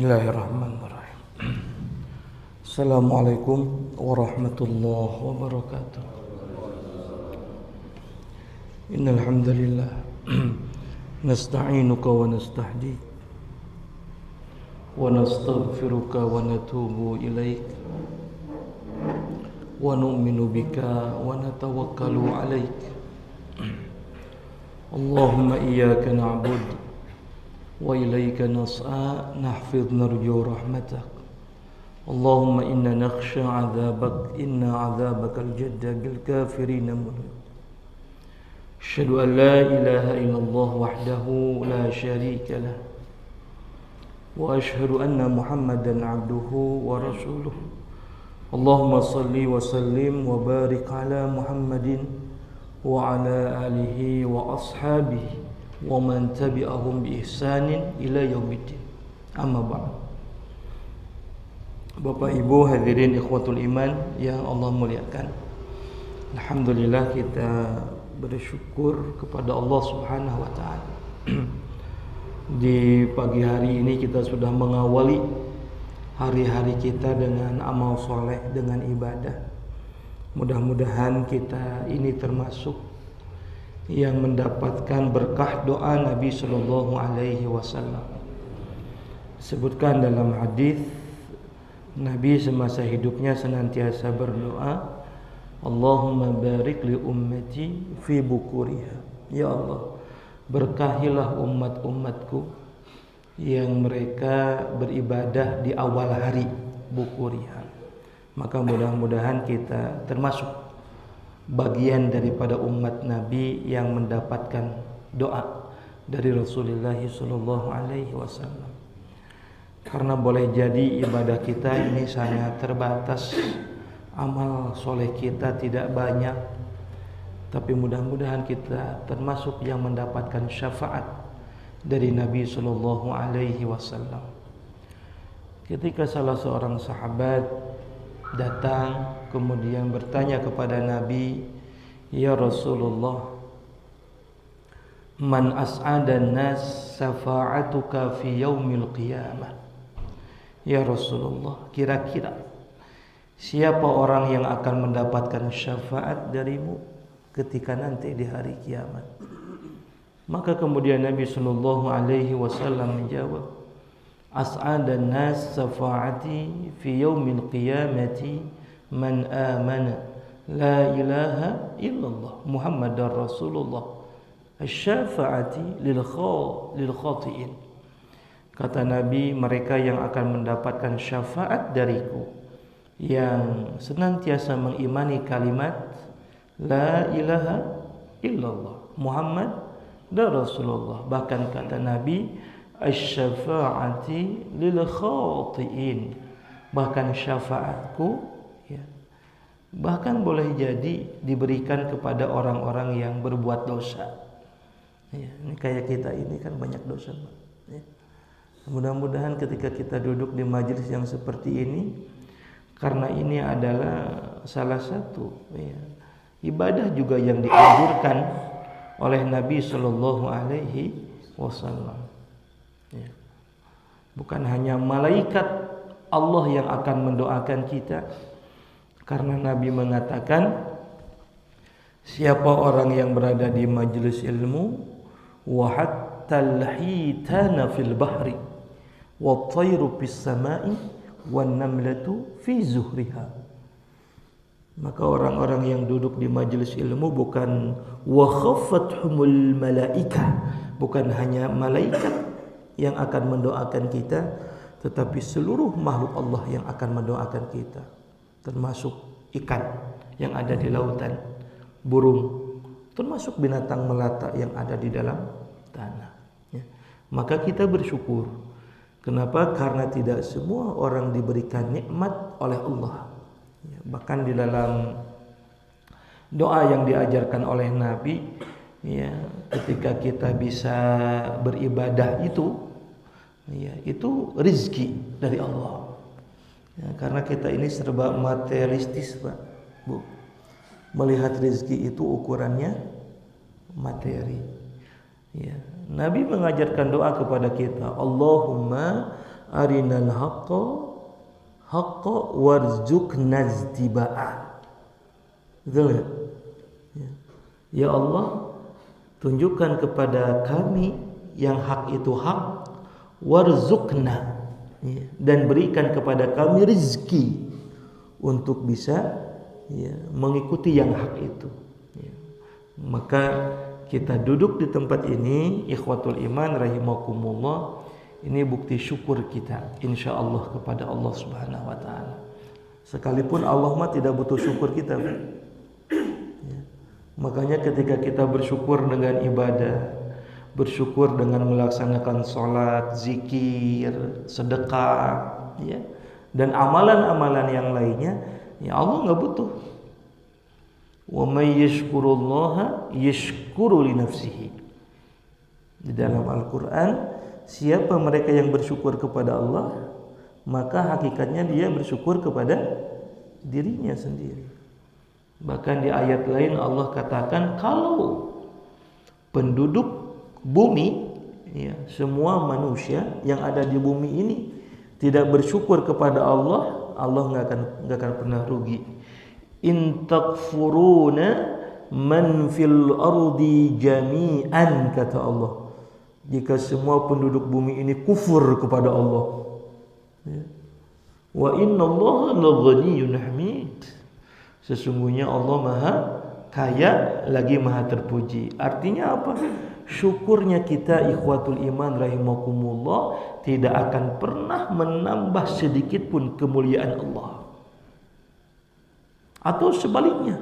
Bismillahirrahmanirrahim. Assalamualaikum warahmatullahi wabarakatuh. Innal hamdalillah nasta'inuka wa nastahdik wa nastaghfiruka wa natubu ilaik wa nu'minu bika wa natawakkalu alaik. Allahumma iyyaka na'budu wa ilaika nas'a nahfidh narju rahmatak. Allahumma inna nakhsha 'adzabak inna 'adzabakal jadda bil kafirin mulk. Asyhadu an la ilaha illallah wahdahu la syarika lah wa asyhadu anna Muhammadan 'abduhu wa rasuluh. Allahumma salli wa sallim wa barik ala Muhammadin wa ala alihi wa ashabihi wa man tabi'ahum bi ihsanin ila yaumiddin. Amma ba'd. Bapak Ibu hadirin ikhwatul iman yang Allah muliakan. Alhamdulillah kita bersyukur kepada Allah Subhanahu wa taala. Di pagi hari ini kita sudah mengawali hari-hari kita dengan amal soleh, dengan ibadah. Mudah-mudahan kita ini termasuk yang mendapatkan berkah doa Nabi sallallahu alaihi wasallam. Disebutkan dalam hadis Nabi semasa hidupnya senantiasa berdoa, Allahumma barik li ummati fi bukuriha. Ya Allah, berkahilah umat-umatku yang mereka beribadah di awal hari, bukuriha. Maka mudah-mudahan kita termasuk bagian daripada umat Nabi yang mendapatkan doa dari Rasulullah sallallahu alaihi wasallam. Karena boleh jadi ibadah kita ini sangat terbatas, amal soleh kita tidak banyak, tapi mudah-mudahan kita termasuk yang mendapatkan syafaat dari Nabi sallallahu alaihi wasallam. Ketika salah seorang sahabat datang kemudian bertanya kepada Nabi, ya Rasulullah, man as'adan nas syafa'atuka fi yaumil qiyamah. Ya Rasulullah, kira-kira siapa orang yang akan mendapatkan syafaat darimu ketika nanti di hari kiamat? Maka kemudian Nabi sallallahu alaihi wasallam menjawab, as'adan nas syafa'ati fi yaumil qiyamati man amana la ilaha illallah Muhammadar Rasulullah asy-syafa'ati lil khati'in. Kata Nabi, mereka yang akan mendapatkan syafaat dariku yang senantiasa mengimani kalimat la ilaha illallah Muhammad dan Rasulullah. Bahkan kata Nabi, asy-syafa'ati lil khati'in. Bahkan syafaatku ya, bahkan boleh jadi diberikan kepada orang-orang yang berbuat dosa. Ya, ini kayak kita ini kan banyak dosa, ya. Mudah-mudahan ketika kita duduk di majelis yang seperti ini, karena ini adalah salah satu ya, ibadah juga yang dianjurkan oleh Nabi sallallahu alaihi wasallam. Ya. Bukan hanya malaikat Allah yang akan mendoakan kita, karena Nabi mengatakan, siapa orang yang berada di majelis ilmu, wa hattal hitana fil bahri wa tayru fis samai wan namlatu fi zuhriha. Maka orang-orang yang duduk di majelis ilmu bukan wa khaffathumul malaikah, bukan hanya malaikat yang akan mendoakan kita, tetapi seluruh makhluk Allah yang akan mendoakan kita, termasuk ikan yang ada di lautan, burung, termasuk binatang melata yang ada di dalam tanah. Ya. Maka kita bersyukur. Kenapa? Karena tidak semua orang diberikan nikmat oleh Allah. Ya, bahkan di dalam doa yang diajarkan oleh Nabi, ya, ketika kita bisa beribadah itu, ya, itu rezeki dari Allah. Ya, karena kita ini serba materialistis, Pak, Bu. Melihat rezeki itu ukurannya materi. Ya, Nabi mengajarkan doa kepada kita, Allahumma arinal haqqa haqqa warzuqna ittiba'ah. Betul enggak? Ya Allah, tunjukkan kepada kami yang hak itu hak, warzuqna, dan berikan kepada kami rezeki untuk bisa mengikuti yang hak itu. Maka kita duduk di tempat ini, ikhwatul iman rahimakumullah, ini bukti syukur kita insyaallah kepada Allah Subhanahu wa taala. Sekalipun Allah mah tidak butuh syukur kita. Makanya ketika kita bersyukur dengan ibadah, bersyukur dengan melaksanakan sholat, zikir, sedekah, dan amalan-amalan yang lainnya, ya Allah nggak butuh. Wa may yashkurullaha yashkuru li nafsihi. Di dalam Al-Qur'an, siapa mereka yang bersyukur kepada Allah, maka hakikatnya dia bersyukur kepada dirinya sendiri. Bahkan di ayat lain Allah katakan kalau penduduk bumi, semua manusia yang ada di bumi ini tidak bersyukur kepada Allah, Allah nggak akan pernah rugi. In takfuruna man fil ardi jami'an, kata Allah. Jika semua penduduk bumi ini kufur kepada Allah, wa inna Allah la ghaniyyun hamid. Sesungguhnya Allah maha kaya lagi maha terpuji. Artinya apa? Syukurnya kita ikhwatul iman rahimakumullah tidak akan pernah menambah sedikit pun kemuliaan Allah. Atau sebaliknya,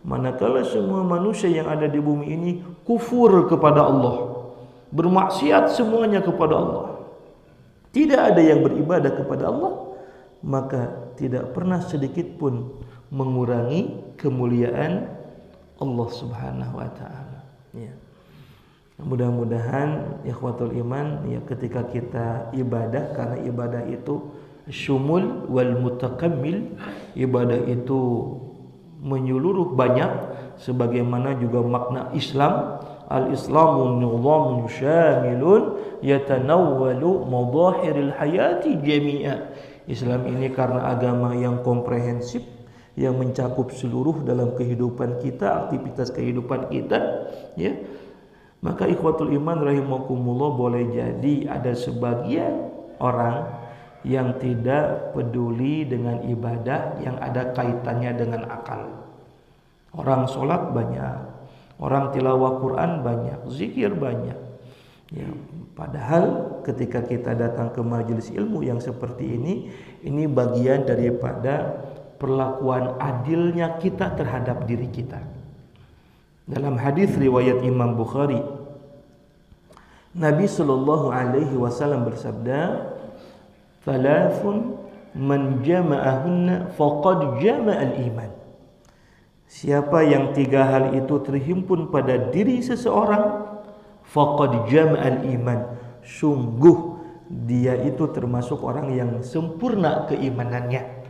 manakala semua manusia yang ada di bumi ini kufur kepada Allah, bermaksiat semuanya kepada Allah, tidak ada yang beribadah kepada Allah, maka tidak pernah sedikit pun mengurangi kemuliaan Allah Subhanahu wa taala. Mudah-mudahan ikhwatul iman, ketika kita ibadah, karena ibadah itu syumul wal mutakammil, ibadah itu menyeluruh banyak, sebagaimana juga makna Islam, al-islamu nizamun syamilun yatanawwalu madahiril hayati jami'a. Islam ini karena agama yang komprehensif, yang mencakup seluruh dalam kehidupan kita, aktivitas kehidupan kita, maka ikhwatul iman rahimakumullah, boleh jadi ada sebagian orang yang tidak peduli dengan ibadah yang ada kaitannya dengan akal. Orang sholat banyak, orang tilawah Quran banyak, zikir banyak, padahal ketika kita datang ke majelis ilmu yang seperti ini bagian daripada perlakuan adilnya kita terhadap diri kita. Dalam hadis riwayat Imam Bukhari, Nabi sallallahu alaihi wasallam bersabda, "Thalathun man jama'ahunna faqad jama'al iman." Siapa yang 3 hal itu terhimpun pada diri seseorang, faqad jama'al iman, sungguh dia itu termasuk orang yang sempurna keimanannya.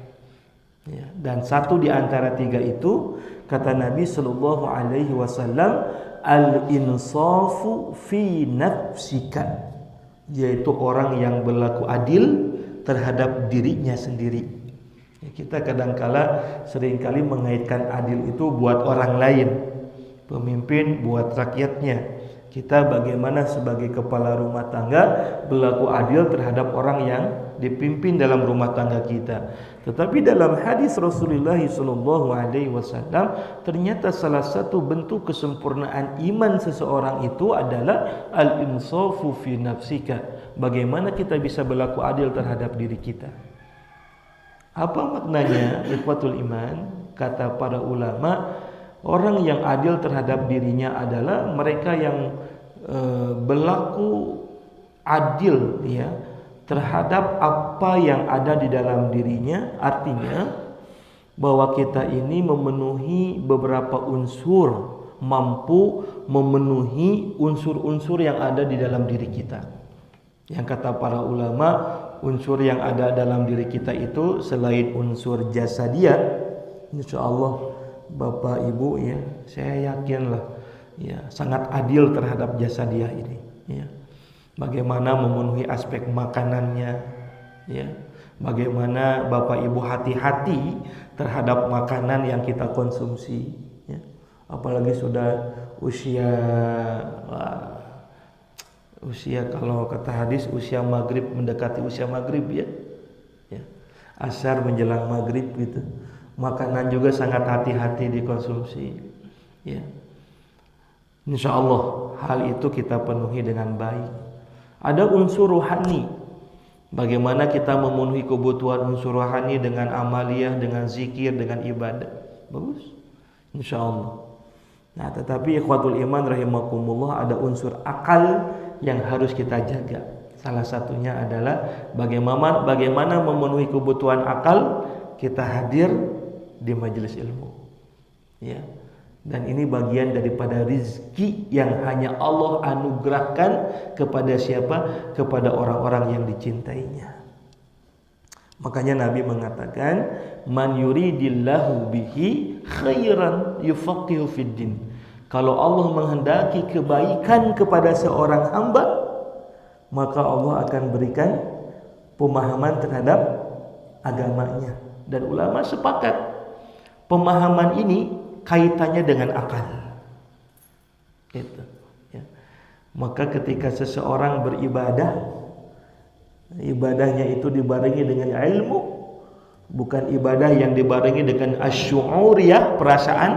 Dan satu di antara 3 itu, kata Nabi sallallahu alaihi wasallam, al-insafu fi nafsika, yaitu orang yang berlaku adil terhadap dirinya sendiri. Kita kadangkala seringkali mengaitkan adil itu buat orang lain, pemimpin buat rakyatnya. Kita bagaimana sebagai kepala rumah tangga berlaku adil terhadap orang yang dipimpin dalam rumah tangga kita. Tetapi dalam hadis Rasulullah SAW, ternyata salah satu bentuk kesempurnaan iman seseorang itu adalah al-insafu fi nafsika. Bagaimana kita bisa berlaku adil terhadap diri kita? Apa maknanya ikhwatul iman? Kata para ulama, orang yang adil terhadap dirinya adalah mereka yang berlaku adil terhadap apa yang ada di dalam dirinya. Artinya bahwa kita ini memenuhi beberapa unsur, mampu memenuhi unsur-unsur yang ada di dalam diri kita. Yang kata para ulama, unsur yang ada dalam diri kita itu selain unsur jasadiyah, insyaallah Bapak Ibu saya yakinlah sangat adil terhadap jasadiah ini. Bagaimana memenuhi aspek makanannya, Ya. Bagaimana Bapak Ibu hati-hati terhadap makanan yang kita konsumsi, ya. Apalagi sudah usia kalau kata hadis usia maghrib, mendekati usia maghrib, ya. Ya. Asar menjelang maghrib gitu. Makanan juga sangat hati-hati dikonsumsi, ya. Insya Allah hal itu kita penuhi dengan baik. Ada unsur rohani. Bagaimana kita memenuhi kebutuhan unsur rohani dengan amaliyah, dengan zikir, dengan ibadah. Bagus, insya Allah. Nah, tetapi ikhwatul iman rahimakumullah, ada unsur akal yang harus kita jaga. Salah satunya adalah bagaimana memenuhi kebutuhan akal kita hadir di majelis ilmu. Ya. Dan ini bagian daripada rizki yang hanya Allah anugerahkan kepada siapa? Kepada orang-orang yang dicintainya. Makanya Nabi mengatakan, man yuridillahu bihi khairan yufaqihu fiddin. Kalau Allah menghendaki kebaikan kepada seorang hamba, maka Allah akan berikan pemahaman terhadap agamanya. Dan ulama sepakat pemahaman ini kaitannya dengan akal. Gitu, ya. Maka ketika seseorang beribadah, ibadahnya itu dibarengi dengan ilmu, bukan ibadah yang dibarengi dengan asy'uriyah, perasaan.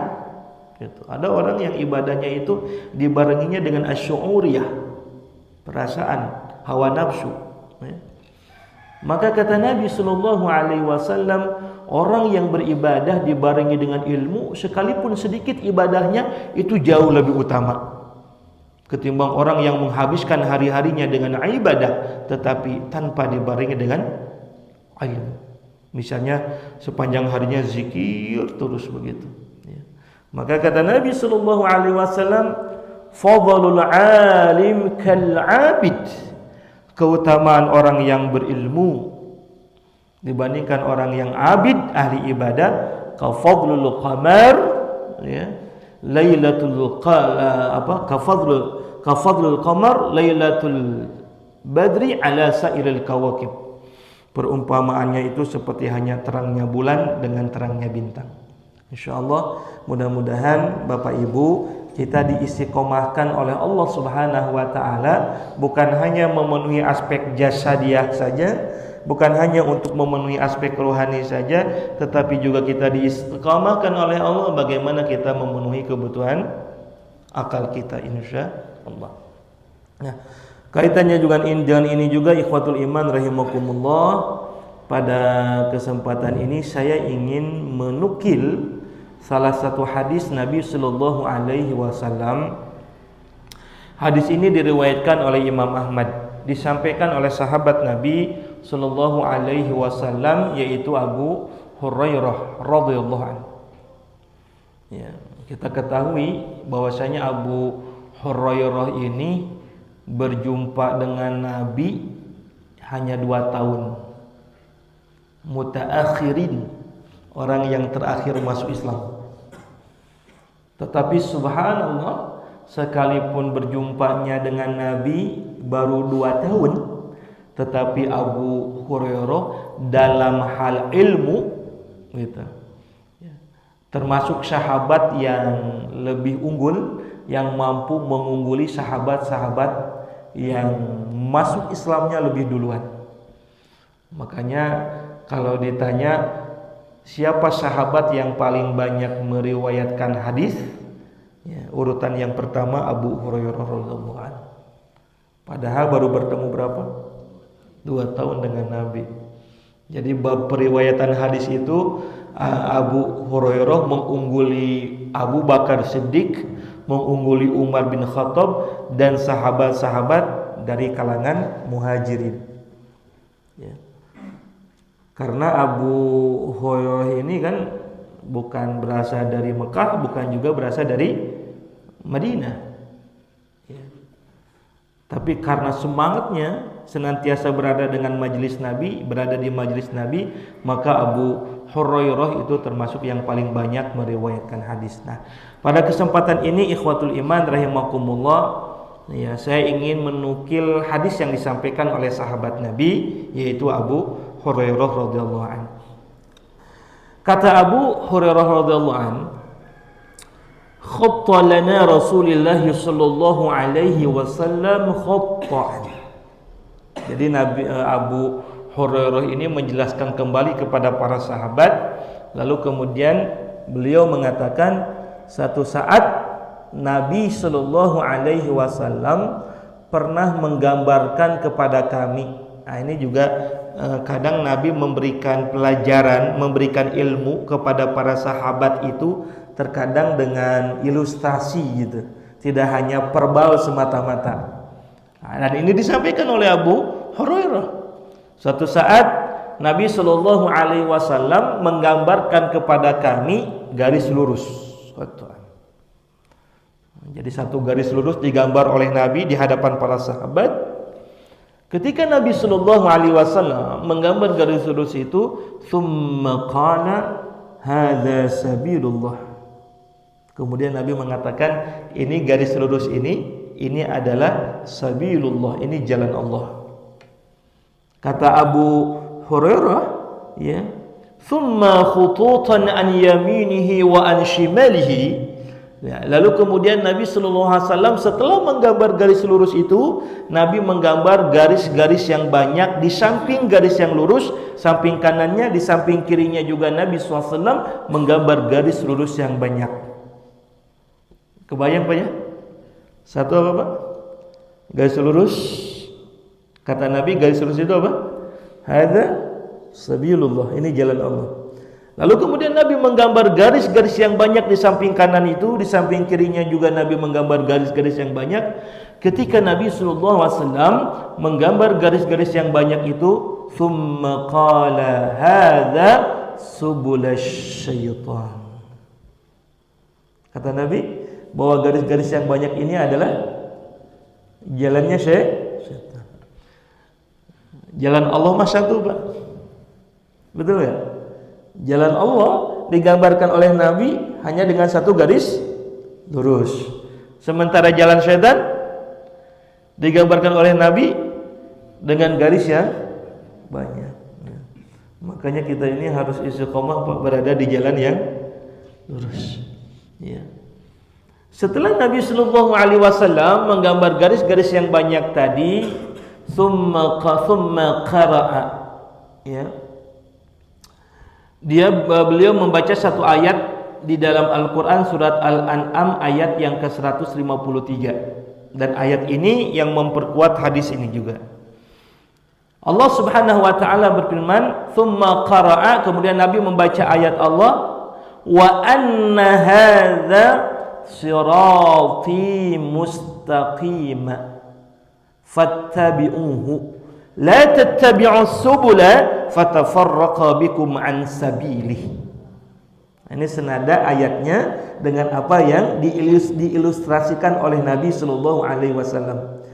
Gitu. Ada orang yang ibadahnya itu dibarenginya dengan asy'uriyah, perasaan, hawa nafsu. Ya. Maka kata Nabi Sallallahu Alaihi Wasallam, orang yang beribadah dibarengi dengan ilmu, sekalipun sedikit ibadahnya itu jauh lebih utama ketimbang orang yang menghabiskan hari-harinya dengan ibadah tetapi tanpa dibarengi dengan ilmu. Misalnya sepanjang harinya zikir terus begitu. Ya. Maka kata Nabi Sallallahu Alaihi Wasallam, fadlul alim kal abid. Keutamaan orang yang berilmu dibandingkan orang yang abid, ahli ibadah, ka fadlul qamar, ya, lailatul ka fadlul qamar lailatul badri ala sairil kawakib. Perumpamaannya itu seperti hanya terangnya bulan dengan terangnya bintang. Insyaallah mudah-mudahan Bapak Ibu kita diistiqomahkan oleh Allah Subhanahu wa taala, bukan hanya memenuhi aspek jasadiah saja, bukan hanya untuk memenuhi aspek rohani saja, tetapi juga kita diistiqomahkan oleh Allah bagaimana kita memenuhi kebutuhan akal kita, insyaallah. Nah, kaitannya juga dengan ini juga ikhwatul iman rahimakumullah, pada kesempatan ini saya ingin menukil salah satu hadis Nabi Sallallahu Alaihi Wasallam. Hadis ini diriwayatkan oleh Imam Ahmad, disampaikan oleh sahabat Nabi Sallallahu Alaihi Wasallam, yaitu Abu Hurairah radhiyallahu anhu. Ya, kita ketahui bahwasanya Abu Hurairah ini berjumpa dengan Nabi hanya 2 tahun. Mutaakhirin, orang yang terakhir masuk Islam. Tetapi subhanallah, sekalipun berjumpanya dengan Nabi baru 2 tahun, tetapi Abu Hurairah dalam hal ilmu gitu, termasuk sahabat yang lebih unggul, yang mampu mengungguli sahabat-sahabat yang masuk Islamnya lebih duluan. Makanya kalau ditanya siapa sahabat yang paling banyak meriwayatkan hadis, ya, urutan yang pertama Abu Hurairah radhiyallahu anhu. Padahal baru bertemu berapa? 2 tahun dengan Nabi. Jadi bab periwayatan hadis itu Abu Hurairah mengungguli Abu Bakar Siddiq, mengungguli Umar bin Khattab dan sahabat-sahabat dari kalangan muhajirin. Ya. Karena Abu Hurairah ini kan bukan berasal dari Mekah, bukan juga berasal dari Madinah, ya. Tapi karena semangatnya senantiasa berada dengan majelis Nabi, berada di majelis Nabi, maka Abu Hurairah itu termasuk yang paling banyak meriwayatkan hadis. Nah, pada kesempatan ini ikhwatul iman rahimakumullah, Ya, saya ingin menukil hadis yang disampaikan oleh sahabat Nabi, yaitu Abu Hurairah radhiyallahu anhu. Kata Abu Hurairah radhiyallahu anhu, "Khatta lana Rasulullah sallallahu alaihi wasallam khatta." Jadi Nabi Abu Hurairah ini menjelaskan kembali kepada para sahabat, lalu kemudian beliau mengatakan, satu saat Nabi Shallallahu Alaihi Wasallam pernah menggambarkan kepada kami. Nah, ini juga kadang Nabi memberikan pelajaran, memberikan ilmu kepada para sahabat itu terkadang dengan ilustrasi gitu, tidak hanya verbal semata-mata. Nah, dan ini disampaikan oleh Abu Hurairah. Suatu saat Nabi Shallallahu Alaihi Wasallam menggambarkan kepada kami garis lurus. Jadi satu garis lurus digambar oleh Nabi di hadapan para sahabat. Ketika Nabi Shallallahu Alaihi Wasallam menggambar garis lurus itu, "Tsumma qala hadza sabilullah." Kemudian Nabi mengatakan, ini garis lurus ini adalah sabilullah, ini jalan Allah. Kata Abu Hurairah, ya, "Tsumma khututan an yaminihi wa an shimalihi." Ya, lalu kemudian Nabi Sallallahu Alaihi Wasallam setelah menggambar garis lurus itu, Nabi menggambar garis-garis yang banyak di samping garis yang lurus, samping kanannya, di samping kirinya juga Nabi SAW menggambar garis lurus yang banyak. Kebayang Pak ya? Satu apa Pak? Garis lurus. Kata Nabi garis lurus itu apa? Hadza sabilullah, ini jalan Allah. Lalu kemudian Nabi menggambar garis-garis yang banyak di samping kanan itu, di samping kirinya juga Nabi menggambar garis-garis yang banyak. Ketika Nabi SAW menggambar garis-garis yang banyak itu, "Tsumma qala hadza subulash syaitan." Kata Nabi bahwa garis-garis yang banyak ini adalah jalannya syaitan. Jalan Allah mah satu Pak, betul ya? Jalan Allah digambarkan oleh Nabi hanya dengan satu garis lurus. Sementara jalan syaitan digambarkan oleh Nabi dengan garis yang banyak. Makanya kita ini harus istiqomah berada di jalan yang lurus. Ya. Setelah Nabi Sallallahu Alaihi Wasallam menggambar garis-garis yang banyak tadi, summa qara'a, ya. Beliau membaca satu ayat di dalam Al-Quran surat Al-An'am ayat yang ke-153, dan ayat ini yang memperkuat hadis ini juga. Allah Subhanahu wa taala berfirman, "Tsumma qara'a," kemudian Nabi membaca ayat Allah, "Wa anna hadza sirati mustaqima fattabi'uhu la tattabi'us subula fatafarraqa bikum an sabilihi." Ini senada ayatnya dengan apa yang diilustrasikan oleh Nabi Sallallahu Alaihi Wasallam.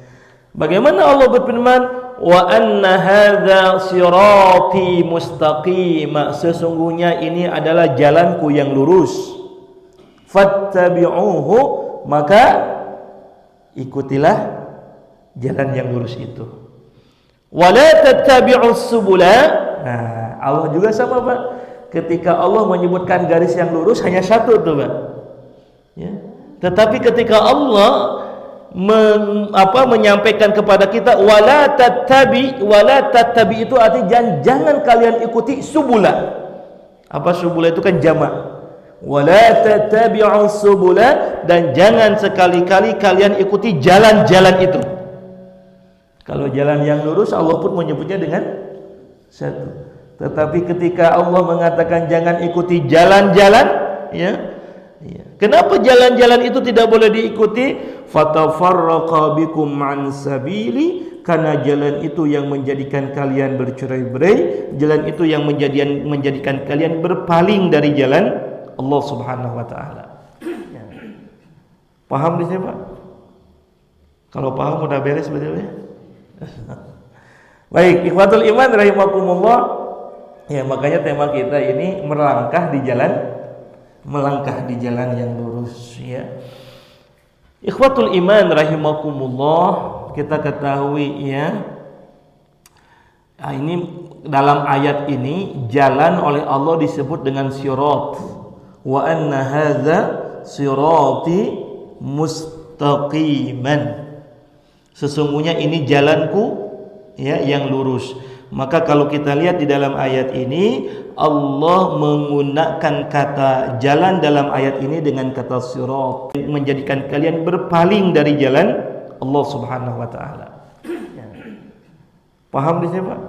Bagaimana Allah berfirman, "Wa anna hadza sirati mustaqima," sesungguhnya ini adalah jalanku yang lurus. Fattabi'uhu, maka ikutilah jalan yang lurus itu. Wala tattabi'us subula. Nah, Allah juga sama Pak. Ketika Allah menyebutkan garis yang lurus hanya satu tuh Pak. Ya. Tetapi ketika Allah menyampaikan kepada kita wala tattabi itu artinya jangan kalian ikuti subula. Apa subula itu kan jamak. Wala tattabi'us subula, dan jangan sekali-kali kalian ikuti jalan-jalan itu. Kalau jalan yang lurus Allah pun menyebutnya dengan satu. Tetapi ketika Allah mengatakan jangan ikuti jalan-jalan, ya, kenapa jalan-jalan itu tidak boleh diikuti? Fatafarraqa bikum an sabili, karena jalan itu yang menjadikan kalian bercerai-berai, jalan itu yang menjadikan kalian berpaling dari jalan Allah Subhanahu wa taala. Ya. Paham di sini Pak? Kalau paham udah beres sebetulnya. Baik, ikhwatul iman rahimakumullah. Ya, makanya tema kita ini melangkah di jalan yang lurus, ya. Ikhwatul iman rahimakumullah, kita ketahui ya, ini dalam ayat ini jalan oleh Allah disebut dengan sirat. Wa anna hadza sirati mustaqiman. Sesungguhnya ini jalanku ya yang lurus. Maka kalau kita lihat di dalam ayat ini, Allah menggunakan kata jalan dalam ayat ini dengan kata sirat, menjadikan kalian berpaling dari jalan Allah Subhanahu wa taala. Paham di sini, Pak?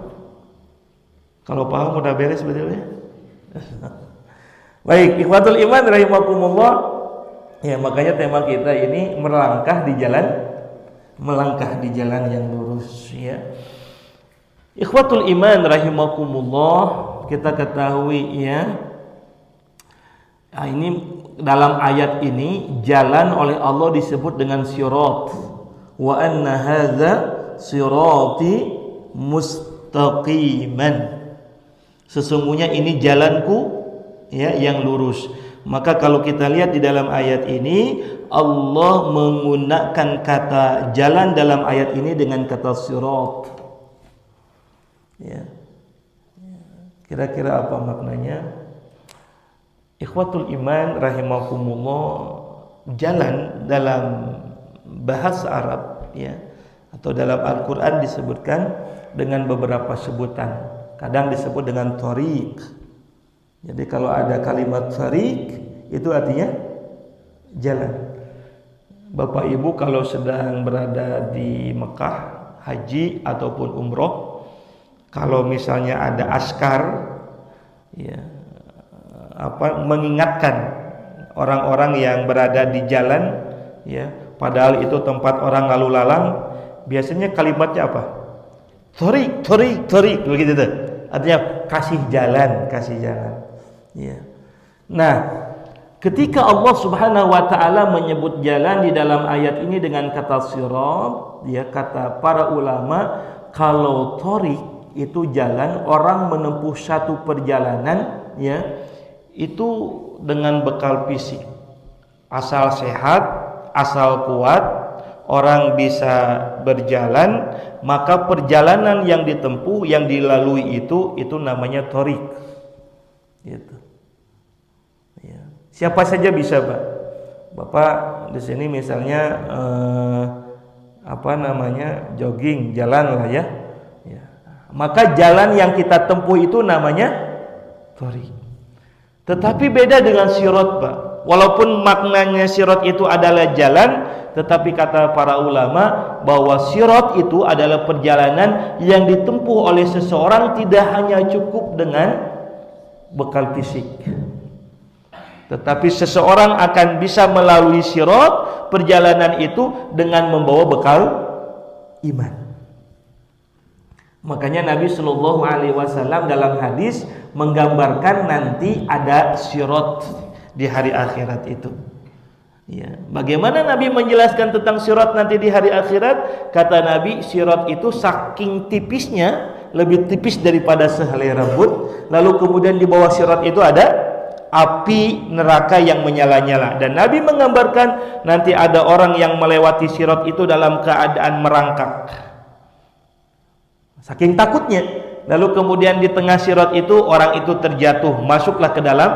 Kalau paham udah beres sebetulnya. Baik, ikhwatul iman rahimakumullah. Ya, makanya tema kita ini melangkah di jalan yang lurus ya. Ikhwatul iman rahimakumullah, kita ketahui ya, ini dalam ayat ini jalan oleh Allah disebut dengan sirat. Wa anna hadza sirati mustaqiman. Sesungguhnya ini jalanku ya yang lurus. Maka kalau kita lihat di dalam ayat ini, Allah menggunakan kata jalan dalam ayat ini dengan kata sirat. Ya. Kira-kira apa maknanya? Ikhwatul iman rahimakumullah, jalan dalam bahasa Arab ya, atau dalam Al-Qur'an disebutkan dengan beberapa sebutan. Kadang disebut dengan thariq. Jadi kalau ada kalimat thariq itu artinya jalan. Bapak Ibu kalau sedang berada di Mekah haji ataupun umroh, kalau misalnya ada askar ya, mengingatkan orang-orang yang berada di jalan ya, padahal itu tempat orang lalu lalang, biasanya kalimatnya apa? Thariq, thariq, thariq, begitu tuh. Artinya kasih jalan ya. Nah, ketika Allah Subhanahu wa taala menyebut jalan di dalam ayat ini dengan kata sirat, ya, kata para ulama, kalau thariq itu jalan orang menempuh satu perjalanan ya, itu dengan bekal fisik, asal sehat, asal kuat, orang bisa berjalan, maka perjalanan yang ditempuh, yang dilalui itu namanya thariq gitu ya. Siapa saja bisa, Pak. Bapak di sini misalnya jogging, jalan lah ya. Maka jalan yang kita tempuh itu namanya thariq. Tetapi beda dengan sirat, Pak. Walaupun maknanya sirat itu adalah jalan, tetapi kata para ulama bahwa sirat itu adalah perjalanan yang ditempuh oleh seseorang tidak hanya cukup dengan bekal fisik, tetapi seseorang akan bisa melalui sirat perjalanan itu dengan membawa bekal iman. Makanya Nabi Shallallahu Alaihi Wasallam dalam hadis menggambarkan nanti ada sirat di hari akhirat itu. Ya, bagaimana Nabi menjelaskan tentang sirat nanti di hari akhirat? Kata Nabi, sirat itu saking tipisnya, lebih tipis daripada sehelai rambut. Lalu kemudian di bawah sirat itu ada api neraka yang menyala-nyala. Dan Nabi menggambarkan nanti ada orang yang melewati sirat itu dalam keadaan merangkak, saking takutnya. Lalu kemudian di tengah sirat itu orang itu terjatuh, masuklah ke dalam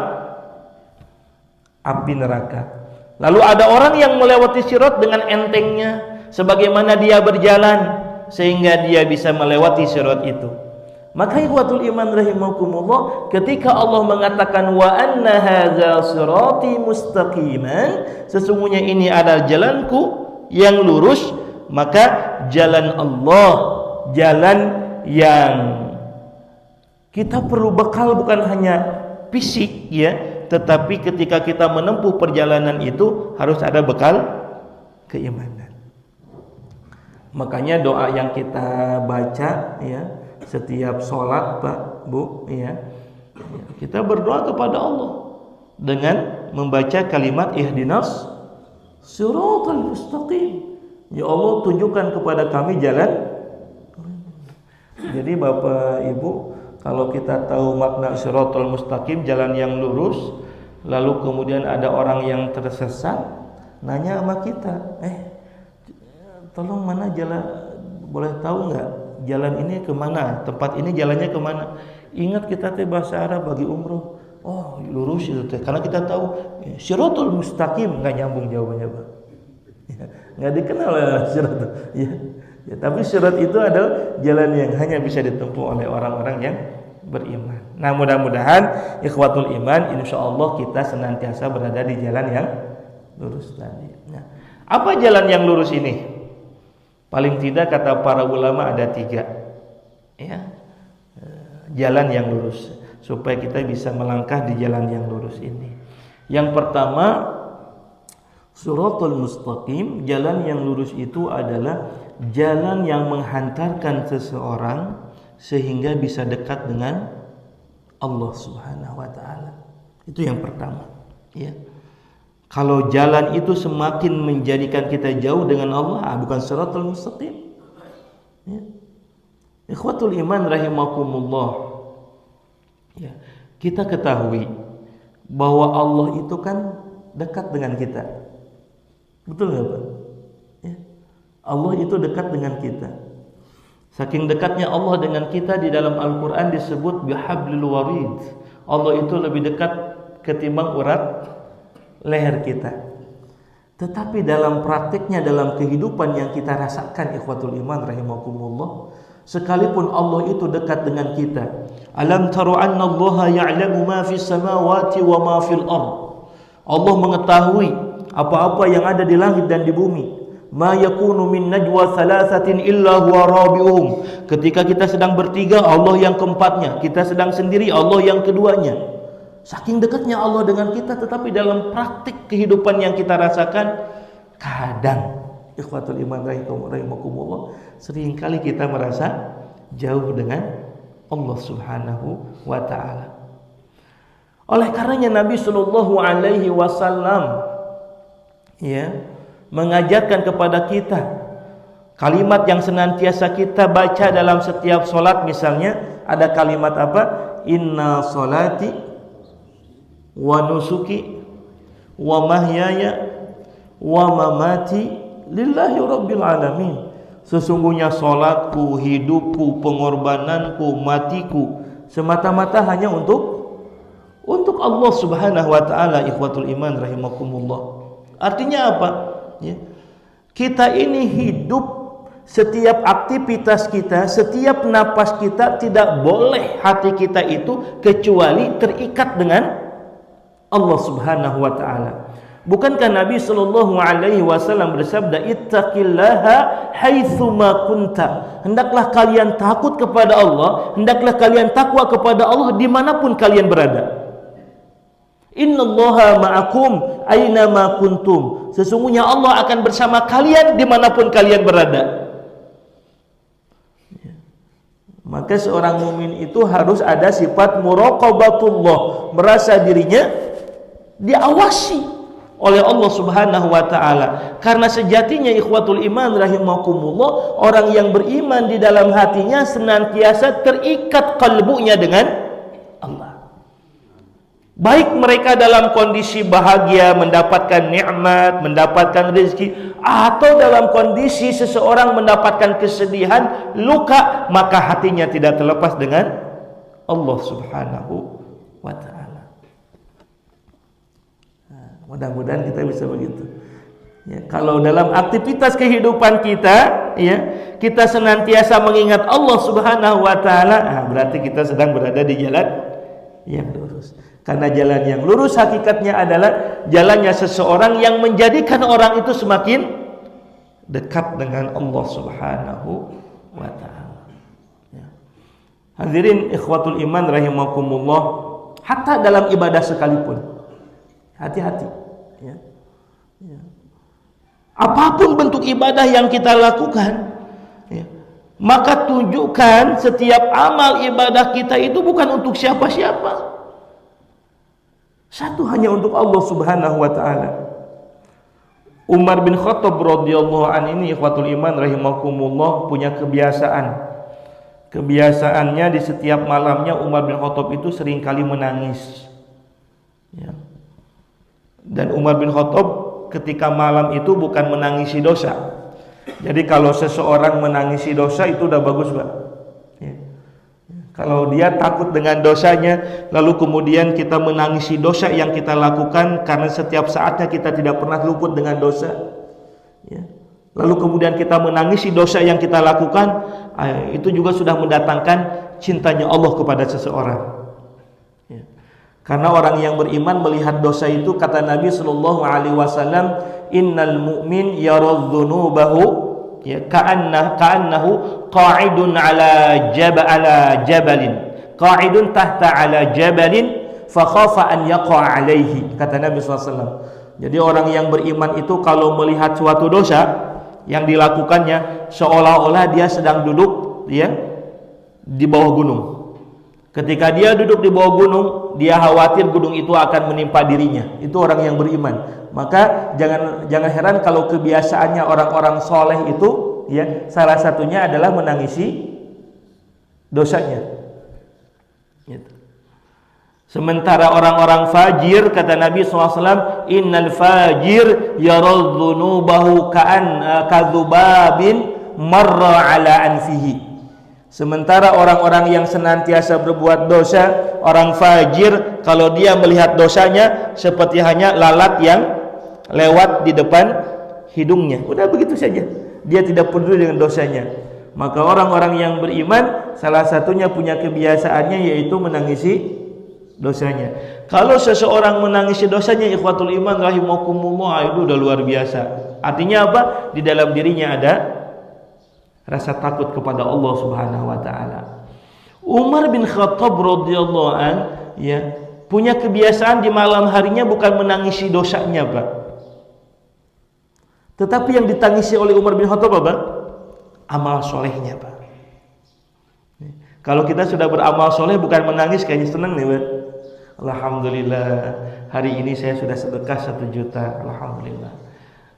api neraka. Lalu ada orang yang melewati sirat dengan entengnya, sebagaimana dia berjalan sehingga dia bisa melewati sirat itu. Maka ikhwatul iman rahimakumullah, ketika Allah mengatakan wa anna hadza sirati mustaqiman, sesungguhnya ini adalah jalanku yang lurus, maka jalan Allah, jalan yang kita perlu bekal bukan hanya fisik ya, tetapi ketika kita menempuh perjalanan itu harus ada bekal keimanan. Makanya doa yang kita baca ya setiap sholat, Pak, Bu ya, kita berdoa kepada Allah dengan membaca kalimat ihdinas siratal mustaqim. Ya Allah, tunjukkan kepada kami jalan. Jadi Bapak Ibu, kalau kita tahu makna siratal mustaqim, jalan yang lurus, lalu kemudian ada orang yang tersesat, nanya sama kita, tolong mana jalan, boleh tahu nggak jalan ini kemana, tempat ini jalannya kemana? Ingat kita teh bahasa Arab bagi umroh, oh lurus itu teh, karena kita tahu Syiratul Mustaqim, nggak nyambung jawabannya Pak, nggak dikenal syirat, ya, tapi syirat itu adalah jalan yang hanya bisa ditempuh oleh orang-orang yang beriman. Nah mudah-mudahan ikhwatul iman, insya Allah kita senantiasa berada di jalan yang lurus tadi. Nah, apa jalan yang lurus ini? Paling tidak kata para ulama ada 3, ya, jalan yang lurus supaya kita bisa melangkah di jalan yang lurus ini. Yang pertama, Shiratal Mustaqim, jalan yang lurus itu adalah jalan yang menghantarkan seseorang sehingga bisa dekat dengan Allah Subhanahu wa taala. Itu yang pertama, ya. Kalau jalan itu semakin menjadikan kita jauh dengan Allah, bukan Shiratal Mustaqim. Ya. Ikhwatul iman rahimakumullah. Ya, kita ketahui bahwa Allah itu kan dekat dengan kita. Betul nggak Pak? Ya. Allah itu dekat dengan kita. Saking dekatnya Allah dengan kita, di dalam Al-Quran disebut bihablil warid. Allah itu lebih dekat ketimbang urat leher kita. Tetapi dalam praktiknya, dalam kehidupan yang kita rasakan ikhwatul iman rahimakumullah, sekalipun Allah itu dekat dengan kita, alam taru anna Allah ya'lamu ma fis samawati wa ma fil ard. Allah mengetahui apa-apa yang ada di langit dan di bumi. Ma yakunu min najwa thalathatin illa huwa rabi'uhum. Ketika kita sedang bertiga, Allah yang keempatnya. Kita sedang sendiri, Allah yang keduanya. Saking dekatnya Allah dengan kita, tetapi dalam praktik kehidupan yang kita rasakan, kadang ikhwatul iman rahimakumullah, seringkali kita merasa jauh dengan Allah Subhanahu wa taala. Oleh karenanya Nabi sallallahu alaihi wasallam mengajarkan kepada kita kalimat yang senantiasa kita baca dalam setiap solat. Misalnya ada kalimat apa? Inna solati wa nusuki wa mahyaya wa mamati lillahi rabbil alamin. Sesungguhnya solatku, hidupku, pengorbananku, matiku semata-mata hanya untuk Allah Subhanahu wa taala. Ikhwatul iman rahimakumullah. Artinya apa? Ya. Kita ini hidup, setiap aktivitas kita, setiap napas kita, tidak boleh hati kita itu kecuali terikat dengan Allah Subhanahu wa taala. Bukankah Nabi sallallahu alaihi wasallam bersabda, ittaqillaha haitsuma kunta. Hendaklah kalian takut kepada Allah, hendaklah kalian takwa kepada Allah dimanapun kalian berada. Innallaha ma'akum aina ma kuntum. Sesungguhnya Allah akan bersama kalian dimanapun kalian berada. Maka seorang mukmin itu harus ada sifat muraqabatullah, merasa dirinya diawasi oleh Allah Subhanahu wa taala. Karena sejatinya ikhwatul iman rahimakumullah, orang yang beriman di dalam hatinya senantiasa terikat kalbunya dengan Allah. Baik mereka dalam kondisi bahagia, mendapatkan nikmat, mendapatkan rezeki, atau dalam kondisi seseorang mendapatkan kesedihan, luka, maka hatinya tidak terlepas dengan Allah Subhanahu wa taala. Mudah-mudahan kita bisa begitu. Ya, kalau dalam aktivitas kehidupan kita, kita senantiasa mengingat Allah Subhanahu wa taala, berarti kita sedang berada di jalan yang lurus. Karena jalan yang lurus hakikatnya adalah jalannya seseorang yang menjadikan orang itu semakin dekat dengan Allah Subhanahu wa taala. Ya. Hadirin ikhwatul iman rahimakumullah, hatta dalam ibadah sekalipun, hati-hati. Ya. Ya. Apapun bentuk ibadah yang kita lakukan, maka tunjukkan setiap amal ibadah kita itu bukan untuk siapa-siapa. Satu hanya untuk Allah Subhanahu wa taala. Umar bin Khattab radhiyallahu an ini ikhwatul iman rahimakumullah punya kebiasaan. Kebiasaannya di setiap malamnya Umar bin Khattab itu seringkali menangis. Ya. Dan Umar bin Khattab ketika malam itu bukan menangisi dosa. Jadi kalau seseorang menangisi dosa itu udah bagus, Pak. Ya. Kalau dia takut dengan dosanya, lalu kemudian kita menangisi dosa yang kita lakukan, karena setiap saatnya kita tidak pernah luput dengan dosa. Ya. Lalu kemudian kita menangisi dosa yang kita lakukan, itu juga sudah mendatangkan cintanya Allah kepada seseorang. Ya. Karena orang yang beriman melihat dosa itu, kata Nabi Shallallahu Alaihi Wasallam, innal mu'min yaradzunubahu, ya, ka'annahu qa'idun ala jabalin, qa'idun tahta ala jabalin fa khafa an yaqa alaihi, kata Nabi SAW. Jadi orang yang beriman itu kalau melihat suatu dosa yang dilakukannya, seolah-olah dia sedang duduk, ya, di bawah gunung. Ketika dia duduk di bawah gunung, dia khawatir gunung itu akan menimpa dirinya. Itu orang yang beriman. Maka jangan heran kalau kebiasaannya orang-orang soleh itu, ya, salah satunya adalah menangisi dosanya. Gitu. Sementara orang-orang fajir, kata Nabi SAW, innal fajir yaradzunubahu kadzubabin marra ala anfihi. Sementara orang-orang yang senantiasa berbuat dosa, orang fajir, kalau dia melihat dosanya seperti hanya lalat yang lewat di depan hidungnya. Udah begitu saja, dia tidak peduli dengan dosanya. Maka orang-orang yang beriman salah satunya punya kebiasaannya yaitu menangisi dosanya. Kalau seseorang menangisi dosanya, ikhwatul iman rahimakumullah, itu udah luar biasa. Artinya apa? Di dalam dirinya ada rasa takut kepada Allah Subhanahu wa taala. Umar bin Khattab radhiyallahu an, ya, punya kebiasaan di malam harinya bukan menangisi dosanya, Pak. Tetapi yang ditangisi oleh Umar bin Khattab apa? Amal solehnya, Pak. Kalau kita sudah beramal soleh bukan menangis, kayaknya senang nih, Pak. Alhamdulillah, hari ini saya sudah sedekah 1 juta.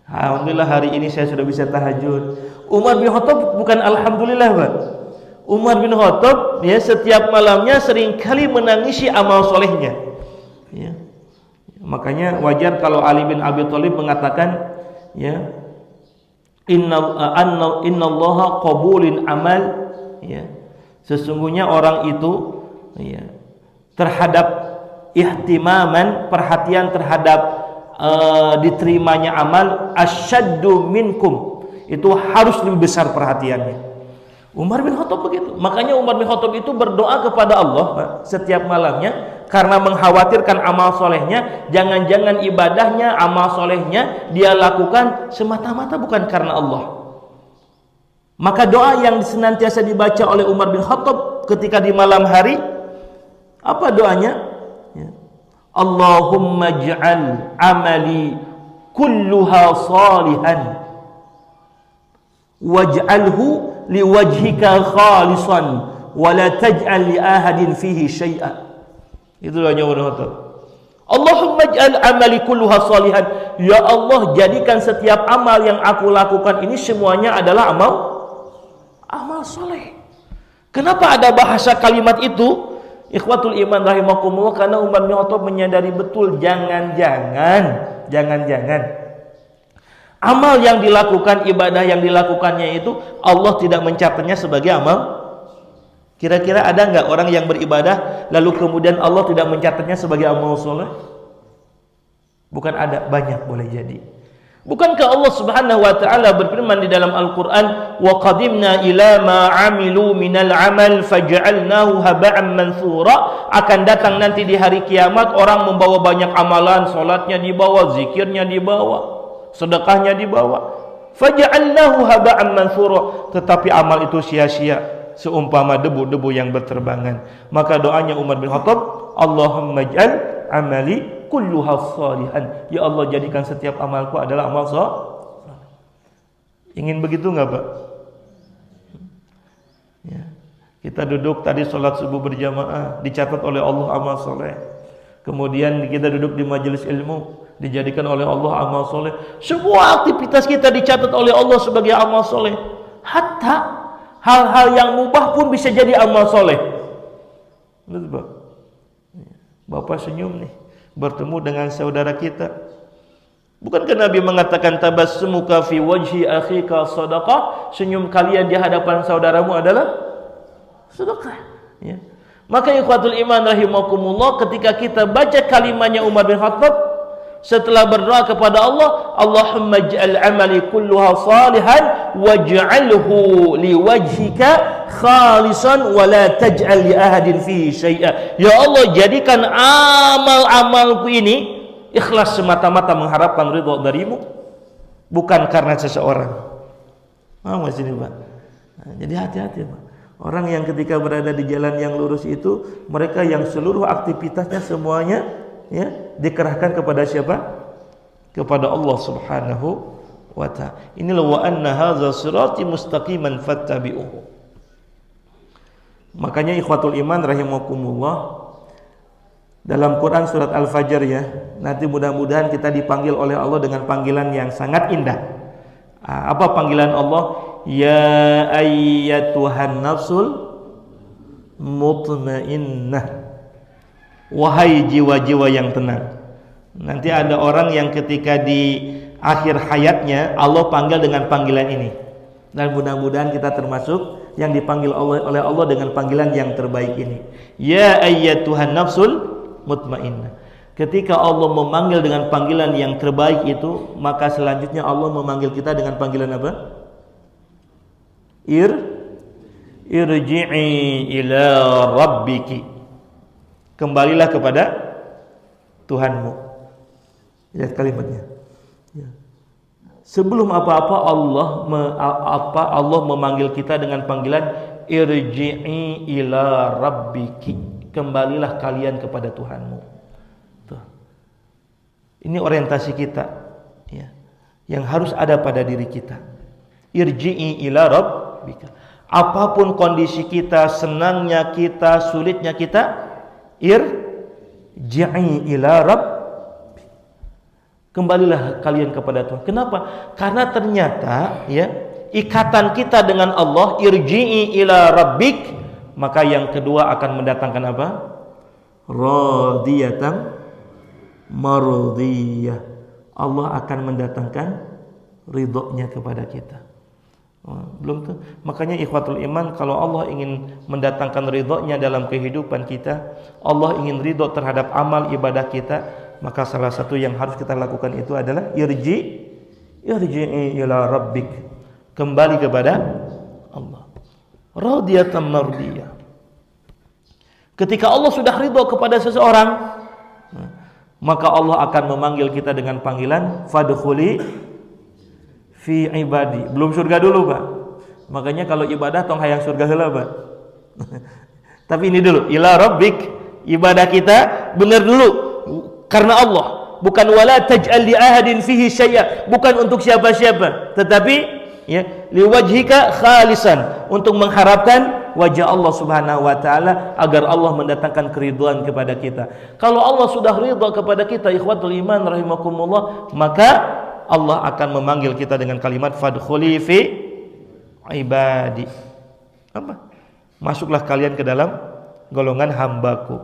Alhamdulillah, hari ini saya sudah bisa tahajud. Umar bin Khattab bukan alhamdulillah, Pak. Umar bin Khattab, ya, setiap malamnya seringkali menangisi amal solehnya. Ya. Makanya wajar kalau Ali bin Abi Thalib mengatakan, ya, innallaha qabulin amal, ya, sesungguhnya orang itu, ya, terhadap ihtimaman, perhatian terhadap diterimanya amal, asyaddu minkum, itu harus lebih besar perhatiannya. Umar bin Khattab begitu. Makanya Umar bin Khattab itu berdoa kepada Allah, Pak, setiap malamnya, karena mengkhawatirkan amal solehnya, jangan-jangan ibadahnya, amal solehnya dia lakukan semata-mata bukan karena Allah. Maka doa yang senantiasa dibaca oleh Umar bin Khattab ketika di malam hari, apa doanya? Ya. Allahumma ij'al amali kulluha salihan waj'alhu liwajhika khalisan wa la taj'al li ahadin fihi syai'a. Itu doanya Umar bin Khattab. Allahumma ij'al amali kulluha salihan. Ya Allah, jadikan setiap amal yang aku lakukan ini semuanya adalah amal soleh. Kenapa ada bahasa kalimat itu? Ikhwatul iman rahimakumullah, karena Umar bin Khattab menyadari betul jangan-jangan amal yang dilakukan, ibadah yang dilakukannya itu Allah tidak mencatatnya sebagai amal. Kira-kira ada nggak orang yang beribadah lalu kemudian Allah tidak mencatatnya sebagai amal soleh? Bukan ada, banyak boleh jadi. Bukankah Allah Subhanahu wa taala berfirman di dalam Al-Qur'an, "Wa qadimna ila ma 'amilu minal 'amal faj'alnahu haba'an mansura." Akan datang nanti di hari kiamat orang membawa banyak amalan, salatnya dibawa, zikirnya dibawa, sedekahnya dibawa. Faj'alnahu haba'an mansura, tetapi amal itu sia-sia, seumpama debu-debu yang berterbangan. Maka doanya Umar bin Khattab, Allahumma ij'al amali kulluha salihan. Ya Allah, jadikan setiap amalku adalah amal saleh. Ingin begitu enggak, Pak? Ya. Kita duduk tadi sholat subuh berjamaah, dicatat oleh Allah amal soleh. Kemudian kita duduk di majelis ilmu, dijadikan oleh Allah amal soleh. Semua aktivitas kita dicatat oleh Allah sebagai amal soleh. Hatta hal-hal yang mubah pun bisa jadi amal soleh. Betul, Pak? Bapak senyum nih, bertemu dengan saudara kita, Bukankah Nabi mengatakan tabassumuka fi wajhi akhika sadaqah? Senyum kalian di hadapan saudaramu adalah sedekah. Ya. Maka ikhwatul iman rahimakumullah, ketika kita baca kalimatnya Umar bin Khattab setelah berdoa kepada Allah, Allahumma ij'al amali kulluha salihan waj'alhu liwajhika khalisan wa la taj'al li ahadin fihi syai'a. Ya Allah, jadikan amal-amalku ini ikhlas semata-mata mengharapkan ridha darimu, bukan karena seseorang. Paham nggak sini Pak? Nah, jadi hati-hati Pak. Orang yang ketika berada di jalan yang lurus itu, mereka yang seluruh aktivitasnya semuanya ya dikerahkan kepada siapa? Kepada Allah Subhanahu wa ta'ala. Inilah wa anna hadza sirati mustaqiman fattabi'uhu. Makanya ikhwatul iman rahimakumullah, dalam Quran surat Al-Fajr ya, nanti mudah-mudahan kita dipanggil oleh Allah dengan panggilan yang sangat indah. Apa panggilan Allah? Ya ayyatuhan nafsul mutmainnah. Wahai jiwa-jiwa yang tenang. Nanti ada orang yang ketika di akhir hayatnya Allah panggil dengan panggilan ini. Dan mudah-mudahan kita termasuk yang dipanggil oleh Allah dengan panggilan yang terbaik ini. Ya ayyatuhan nafsul mutmainnah. Ketika Allah memanggil dengan panggilan yang terbaik itu, maka selanjutnya Allah memanggil kita dengan panggilan apa? Irji'i ila rabbiki. Kembalilah kepada Tuhanmu. Lihat kalimatnya. Ya. Sebelum apa-apa Allah memanggil kita dengan panggilan irji'i ila rabbiki. Kembalilah kalian kepada Tuhanmu. Tuh. Ini orientasi kita ya, yang harus ada pada diri kita. Irji'i ila rabbika. Apapun kondisi kita, senangnya kita, sulitnya kita, irji'i ila rabbika. Kembalilah kalian kepada Tuhan. Kenapa? Karena ternyata ya, ikatan kita dengan Allah, irji'i ila rabbik, maka yang kedua akan mendatangkan apa? Radiyatan mardiyah. Allah akan mendatangkan ridhonya kepada kita. Belum tuh. Makanya ikhwatul iman, kalau Allah ingin mendatangkan ridhonya dalam kehidupan kita, Allah ingin ridho terhadap amal ibadah kita, maka salah satu yang harus kita lakukan itu adalah irji'i ila rabbik. Kembali kepada Allah. Radiyatan mardiyah. Ketika Allah sudah ridho kepada seseorang, maka Allah akan memanggil kita dengan panggilan fadkhuli fi ibadi. Belum surga dulu Pak. Makanya kalau ibadah tong hayang surga heula Pak. Tapi ini dulu, ila rabbik, ibadah kita benar dulu karena Allah, bukan wala taj'al li ahadin fihi syai'a, bukan untuk siapa-siapa, tetapi ya liwajhika khalisan, untuk mengharapkan wajah Allah Subhanahu wa taala, agar Allah mendatangkan keridhaan kepada kita. Kalau Allah sudah ridha kepada kita ikhwatul iman rahimakumullah, maka Allah akan memanggil kita dengan kalimat fadkhuli fi ibadi. Apa? Masuklah kalian ke dalam golongan hambaku.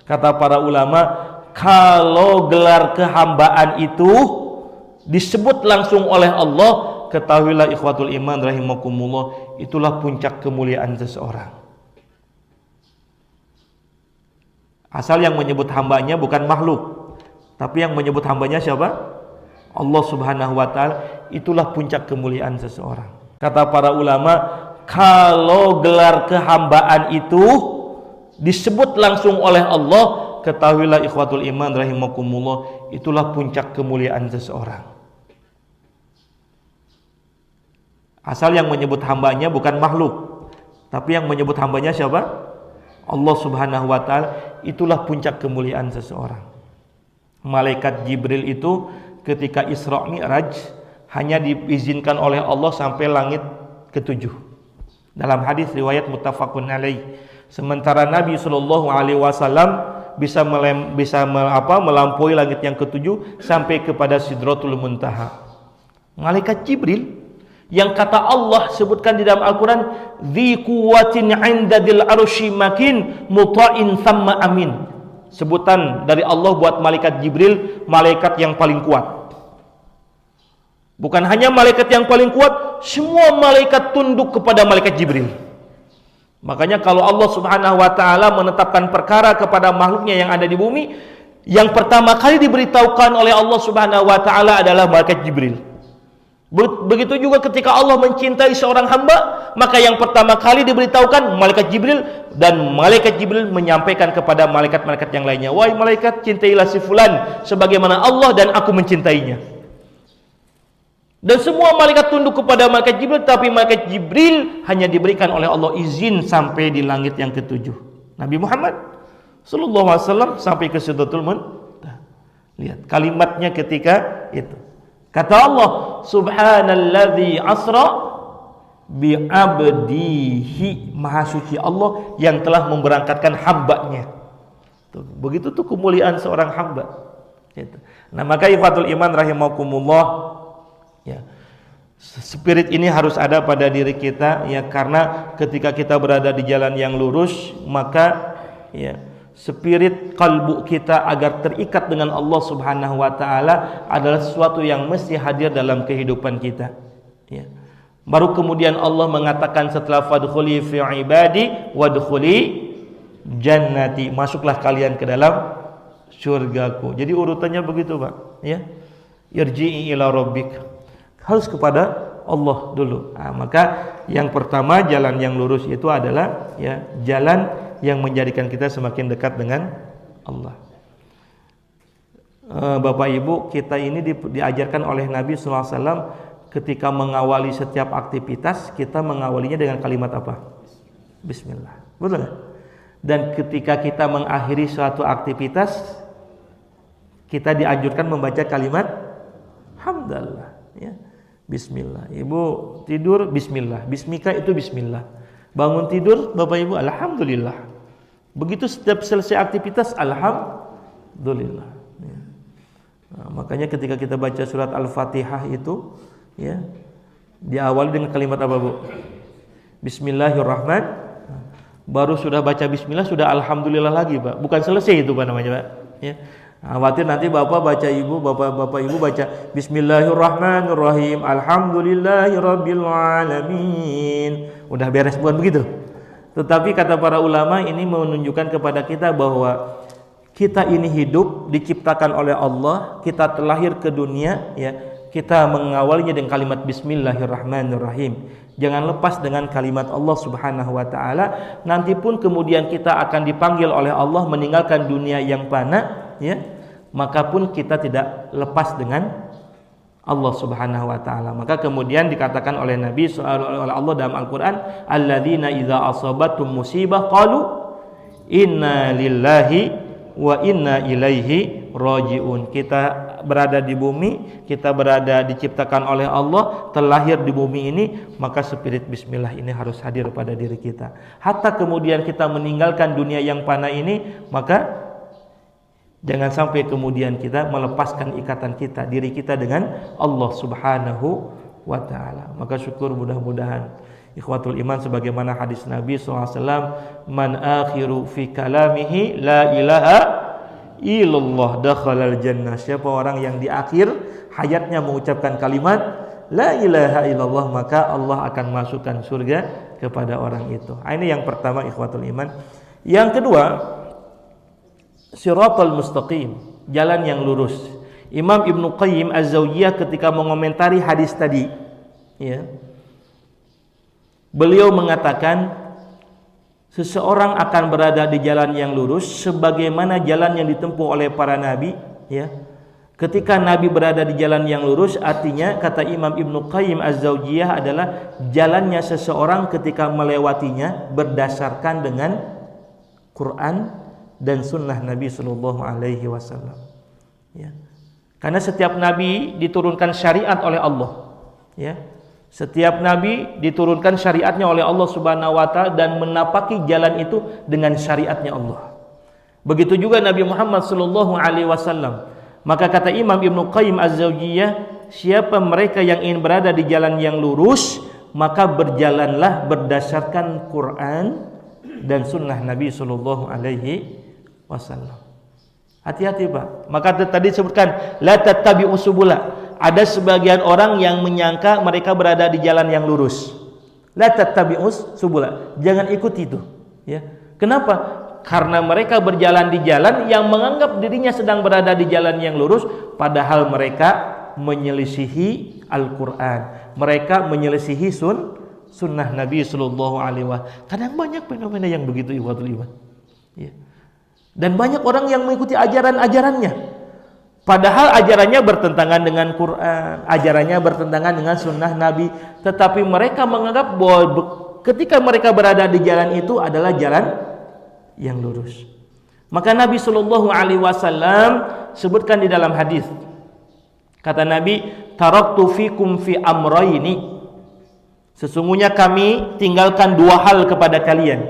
Kata para ulama, kalau gelar kehambaan itu disebut langsung oleh Allah, ketahuilah ikhwatul iman rahimakumullah, itulah puncak kemuliaan seseorang. Asal yang menyebut hambanya bukan makhluk, tapi yang menyebut hambanya siapa? Allah Subhanahu wa ta'ala. Itulah puncak kemuliaan seseorang. Kata para ulama, kalau gelar kehambaan itu disebut langsung oleh Allah, ketahuilah ikhwatul iman rahimakumullah, itulah puncak kemuliaan seseorang. Asal yang menyebut hambanya bukan makhluk, tapi yang menyebut hambanya siapa? Allah Subhanahu wa ta'ala. Itulah puncak kemuliaan seseorang. Malaikat Jibril itu ketika Isra Mi'raj hanya diizinkan oleh Allah sampai langit ke-7. Dalam hadis riwayat muttafaqun alaih. Sementara Nabi sallallahu alaihi wasallam bisa melampaui langit yang ke-7 sampai kepada Sidratul Muntaha. Malaikat Jibril yang kata Allah sebutkan di dalam Al-Qur'an, "Dzi quwwatin 'inda dzil 'arsy makin muta'in thamma amin." Sebutan dari Allah buat malaikat Jibril, malaikat yang paling kuat. Bukan hanya malaikat yang paling kuat, semua malaikat tunduk kepada malaikat Jibril. Makanya kalau Allah Subhanahu wa taala menetapkan perkara kepada makhluknya yang ada di bumi, yang pertama kali diberitahukan oleh Allah Subhanahu wa taala adalah malaikat Jibril. Begitu juga ketika Allah mencintai seorang hamba, maka yang pertama kali diberitahukan malaikat Jibril, dan malaikat Jibril menyampaikan kepada malaikat-malaikat yang lainnya, wahai malaikat, cintailah si fulan sebagaimana Allah dan aku mencintainya. Dan semua malaikat tunduk kepada malaikat Jibril, tapi malaikat Jibril hanya diberikan oleh Allah izin sampai di langit yang ketujuh. Nabi Muhammad sallallahu alaihi wasallam sampai ke Sidratul Muntaha. Lihat kalimatnya ketika itu. Kata Allah, subhanalladzi asra bi abdihi, maha suci Allah yang telah memberangkatkan hambanya. Tuh, begitu tuh kemuliaan seorang hamba. Gitu. Nah, maka ikhwatul iman rahimakumullah, ya, spirit ini harus ada pada diri kita, ya, karena ketika kita berada di jalan yang lurus, maka ya, spirit kalbu kita agar terikat dengan Allah Subhanahu wa taala adalah sesuatu yang mesti hadir dalam kehidupan kita, ya. Baru kemudian Allah mengatakan setelah fadkhuli fi ibadi wadkhuli jannati, masuklah kalian ke dalam surgaku. Jadi urutannya begitu, Pak, ya. Irji'i ila rabbik, harus kepada Allah dulu. Nah, maka yang pertama jalan yang lurus itu adalah, ya, jalan yang menjadikan kita semakin dekat dengan Allah. Bapak Ibu, kita ini diajarkan oleh Nabi SAW ketika mengawali setiap aktivitas, kita mengawalinya dengan kalimat apa? Bismillah. Betul gak? Dan ketika kita mengakhiri suatu aktivitas, kita dianjurkan membaca kalimat hamdalillah, ya. Bismillah. Ibu tidur, bismillah. Bismika itu bismillah. Bangun tidur, Bapak Ibu, alhamdulillah. Begitu setiap selesai aktivitas, alhamdulillah, ya. Nah, makanya ketika kita baca surat Al-Fatihah itu, ya, diawali dengan kalimat apa, Bu? Bismillahirrahmanirrahim. Baru sudah baca bismillah, sudah alhamdulillah lagi, Pak. Bukan selesai itu, Pak, namanya, Pak, ya. Khawatir nanti bapak ibu baca Bismillahirrahmanirrahim, alhamdulillahirabbil alamin, udah beres, bukan begitu. Tetapi kata para ulama, ini menunjukkan kepada kita bahwa kita ini hidup diciptakan oleh Allah, kita terlahir ke dunia, ya, kita mengawalinya dengan kalimat Bismillahirrahmanirrahim. Jangan lepas dengan kalimat Allah Subhanahu wa taala. Nanti pun kemudian kita akan dipanggil oleh Allah meninggalkan dunia yang fana, ya. Maka pun kita tidak lepas dengan Allah Subhanahu wa taala. Maka kemudian dikatakan oleh Nabi oleh Allah dalam Al-Qur'an, alladzina idza asabatum musibah qalu inna lillahi wa inna ilaihi rajiun. Kita berada di bumi, kita berada diciptakan oleh Allah, terlahir di bumi ini, maka spirit bismillah ini harus hadir pada diri kita. Hatta kemudian kita meninggalkan dunia yang fana ini, maka jangan sampai kemudian kita melepaskan ikatan kita, diri kita dengan Allah Subhanahu wa ta'ala. Maka syukur mudah-mudahan ikhwatul iman sebagaimana hadis Nabi SAW, man akhiru fi kalamihi la ilaha illallah dakhalal jannah. Siapa orang yang di akhir hayatnya mengucapkan kalimat la ilaha illallah, maka Allah akan masukkan surga kepada orang itu. Ini yang pertama ikhwatul iman. Yang kedua, Siratal mustaqim, jalan yang lurus. Imam Ibnu Qayyim Az-Zawjiyah ketika mengomentari hadis tadi, ya, beliau mengatakan seseorang akan berada di jalan yang lurus sebagaimana jalan yang ditempuh oleh para nabi, ya. Ketika nabi berada di jalan yang lurus, artinya kata Imam Ibnu Qayyim Az-Zawjiyah adalah jalannya seseorang ketika melewatinya berdasarkan dengan Quran dan sunnah Nabi Sallallahu Alaihi Wasallam, ya. Karena setiap nabi diturunkan syariat oleh Allah, ya. Setiap nabi diturunkan syariatnya oleh Allah Subhanahu Wa Taala dan menapaki jalan itu dengan syariatnya Allah. Begitu juga Nabi Muhammad Sallallahu Alaihi Wasallam. Maka kata Imam Ibnu Qayyim Az-Zawjiyah, siapa mereka yang ingin berada di jalan yang lurus, maka berjalanlah berdasarkan Quran dan sunnah Nabi Sallallahu Alaihi Wasallam. Hati-hati, Pak. Maka tadi disebutkan la tattabi'us subula, ada sebagian orang yang menyangka mereka berada di jalan yang lurus. La tattabi'us subula. Jangan ikuti itu, ya. Kenapa? Karena mereka berjalan di jalan yang menganggap dirinya sedang berada di jalan yang lurus, padahal mereka menyelisihi Al-Quran, mereka menyelisihi sunnah Nabi Sallallahu Alaihi Wasallam. Kadang banyak fenomena yang begitu, ikhwatul iman, ya. Dan banyak orang yang mengikuti ajaran-ajarannya, padahal ajarannya bertentangan dengan Quran, ajarannya bertentangan dengan sunnah Nabi, tetapi mereka menganggap bahwa ketika mereka berada di jalan itu adalah jalan yang lurus. Maka Nabi Shallallahu Alaihi Wasallam sebutkan di dalam hadis, kata Nabi, taraktu fikum fi amrayni, sesungguhnya kami tinggalkan dua hal kepada kalian,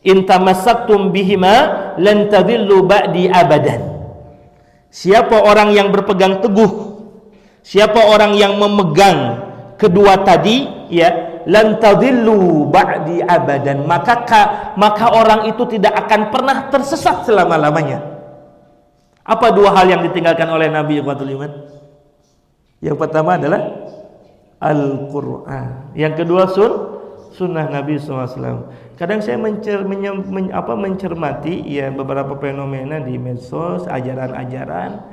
in tamassaktum bihima lan tadillu ba'di abadan. Siapa orang yang berpegang teguh, siapa orang yang memegang kedua tadi, ya, lan tadillu ba'di abadan, maka orang itu tidak akan pernah tersesat selama-lamanya. Apa dua hal yang ditinggalkan oleh Nabi Ikhwatul Iman? Yang pertama adalah Al-Quran, yang kedua sunnah Nabi SAW. Kadang saya mencermati ya beberapa fenomena di medsos, ajaran-ajaran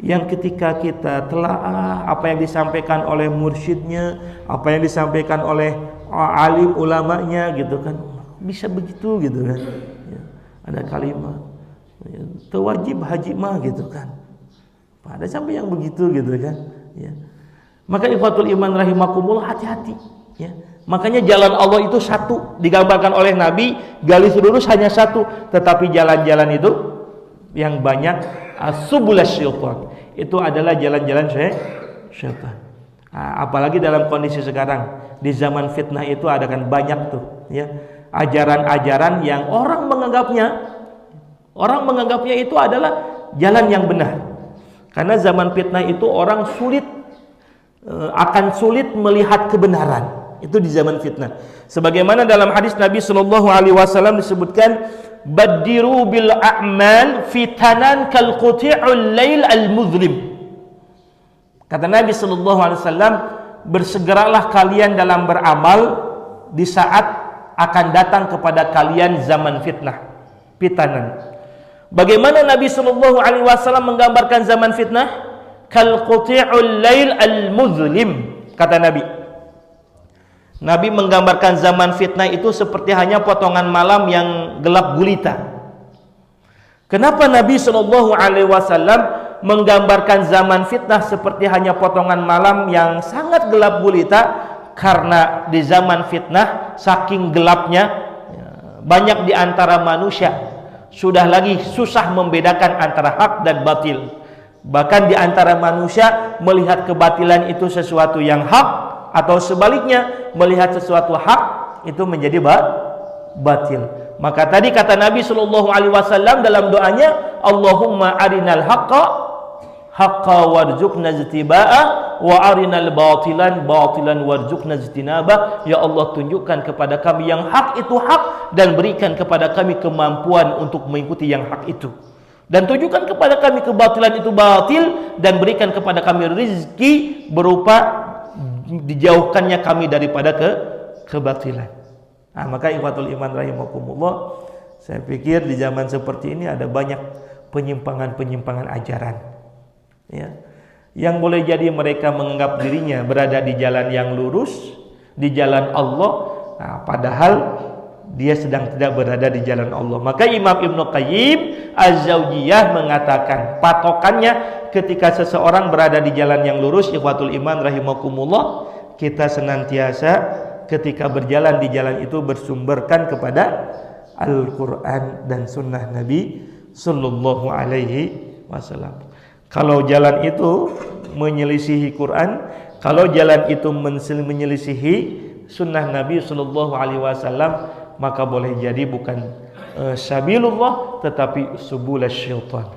yang ketika kita telaah apa yang disampaikan oleh mursyidnya, apa yang disampaikan oleh alim ulamanya, gitu kan, bisa begitu, gitu kan, ya, ada kalimat ya, tewajib haji mah, gitu kan, ada sampai yang begitu, gitu kan, ya. Maka ikhwatul iman rahimakumullah, hati-hati, ya. Makanya jalan Allah itu satu, digambarkan oleh Nabi, garis lurus hanya satu, tetapi jalan-jalan itu yang banyak subulus syaitan, itu adalah jalan-jalan syaitan. Nah, apalagi dalam kondisi sekarang di zaman fitnah itu ada kan banyak tuh, ya, ajaran-ajaran yang orang menganggapnya itu adalah jalan yang benar. Karena zaman fitnah itu orang akan sulit melihat kebenaran. Itu di zaman fitnah. Sebagaimana dalam hadis Nabi Shallallahu Alaihi Wasallam disebutkan, badiru bil a'mal fitanan kal quti'ul lail al muzlim. Kata Nabi Shallallahu Alaihi Wasallam, bersegeralah kalian dalam beramal di saat akan datang kepada kalian zaman fitanan. Bagaimana Nabi Shallallahu Alaihi Wasallam menggambarkan zaman fitnah? Kal quti'ul lail al muzlim. Kata Nabi menggambarkan zaman fitnah itu seperti hanya potongan malam yang gelap gulita. Kenapa Nabi Shallallahu Alaihi Wasallam menggambarkan zaman fitnah seperti hanya potongan malam yang sangat gelap gulita? Karena di zaman fitnah saking gelapnya, banyak di antara manusia sudah lagi susah membedakan antara hak dan batil. Bahkan di antara manusia melihat kebatilan itu sesuatu yang hak, atau sebaliknya melihat sesuatu hak itu menjadi batil. Maka tadi kata Nabi Shallallahu Alaihi Wasallam dalam doanya, Allahumma arinal haqqa warzuqna ijtiba'ah wa arinal batilan warzuqna ijtinabah. Ya Allah, tunjukkan kepada kami yang hak itu hak, dan berikan kepada kami kemampuan untuk mengikuti yang hak itu, dan tunjukkan kepada kami kebatilan itu batil, dan berikan kepada kami rezeki berupa dijauhkannya kami daripada kebatilan. Nah, maka ikhwatul iman rahimakumullah, saya pikir di zaman seperti ini ada banyak penyimpangan ajaran, ya, yang boleh jadi mereka menganggap dirinya berada di jalan yang lurus, di jalan Allah, nah, padahal dia sedang tidak berada di jalan Allah. Maka Imam Ibnu Qayyim Az-Zawjiyah mengatakan, patokannya ketika seseorang berada di jalan yang lurus, ikhwatul iman rahimakumullah, kita senantiasa ketika berjalan di jalan itu bersumberkan kepada Al-Quran dan sunnah Nabi Sallallahu Alaihi Wasallam. Kalau jalan itu menyelisihi Quran, kalau jalan itu menyelisihi sunnah Nabi Sallallahu Alaihi Wasallam, maka boleh jadi bukan sabilullah, tetapi subulus syaitan.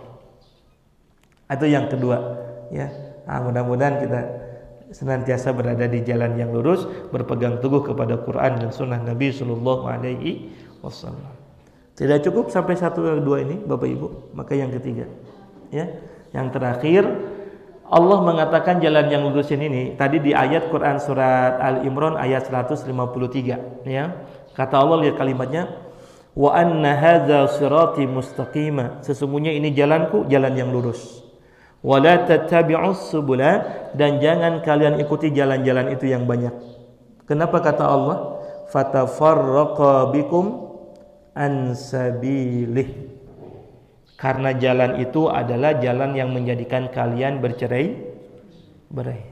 Itu yang kedua, ya. Nah, mudah-mudahan kita senantiasa berada di jalan yang lurus, berpegang teguh kepada Quran dan sunnah Nabi Sallallahu Alaihi Wasallam. Tidak cukup sampai 1 dan 2 ini, Bapak Ibu, maka yang ketiga, ya, yang terakhir, Allah mengatakan jalan yang lurus ini tadi di ayat Quran surat Al-Imran ayat 153 ya. Kata Allah, lihat kalimatnya, wa anna hadza sirati mustaqima, sesungguhnya ini jalanku, jalan yang lurus. Wa la tattabi'us subula, dan jangan kalian ikuti jalan-jalan itu yang banyak. Kenapa kata Allah? Fatafarraqa bikum an sabilih. Karena jalan itu adalah jalan yang menjadikan kalian bercerai-berai,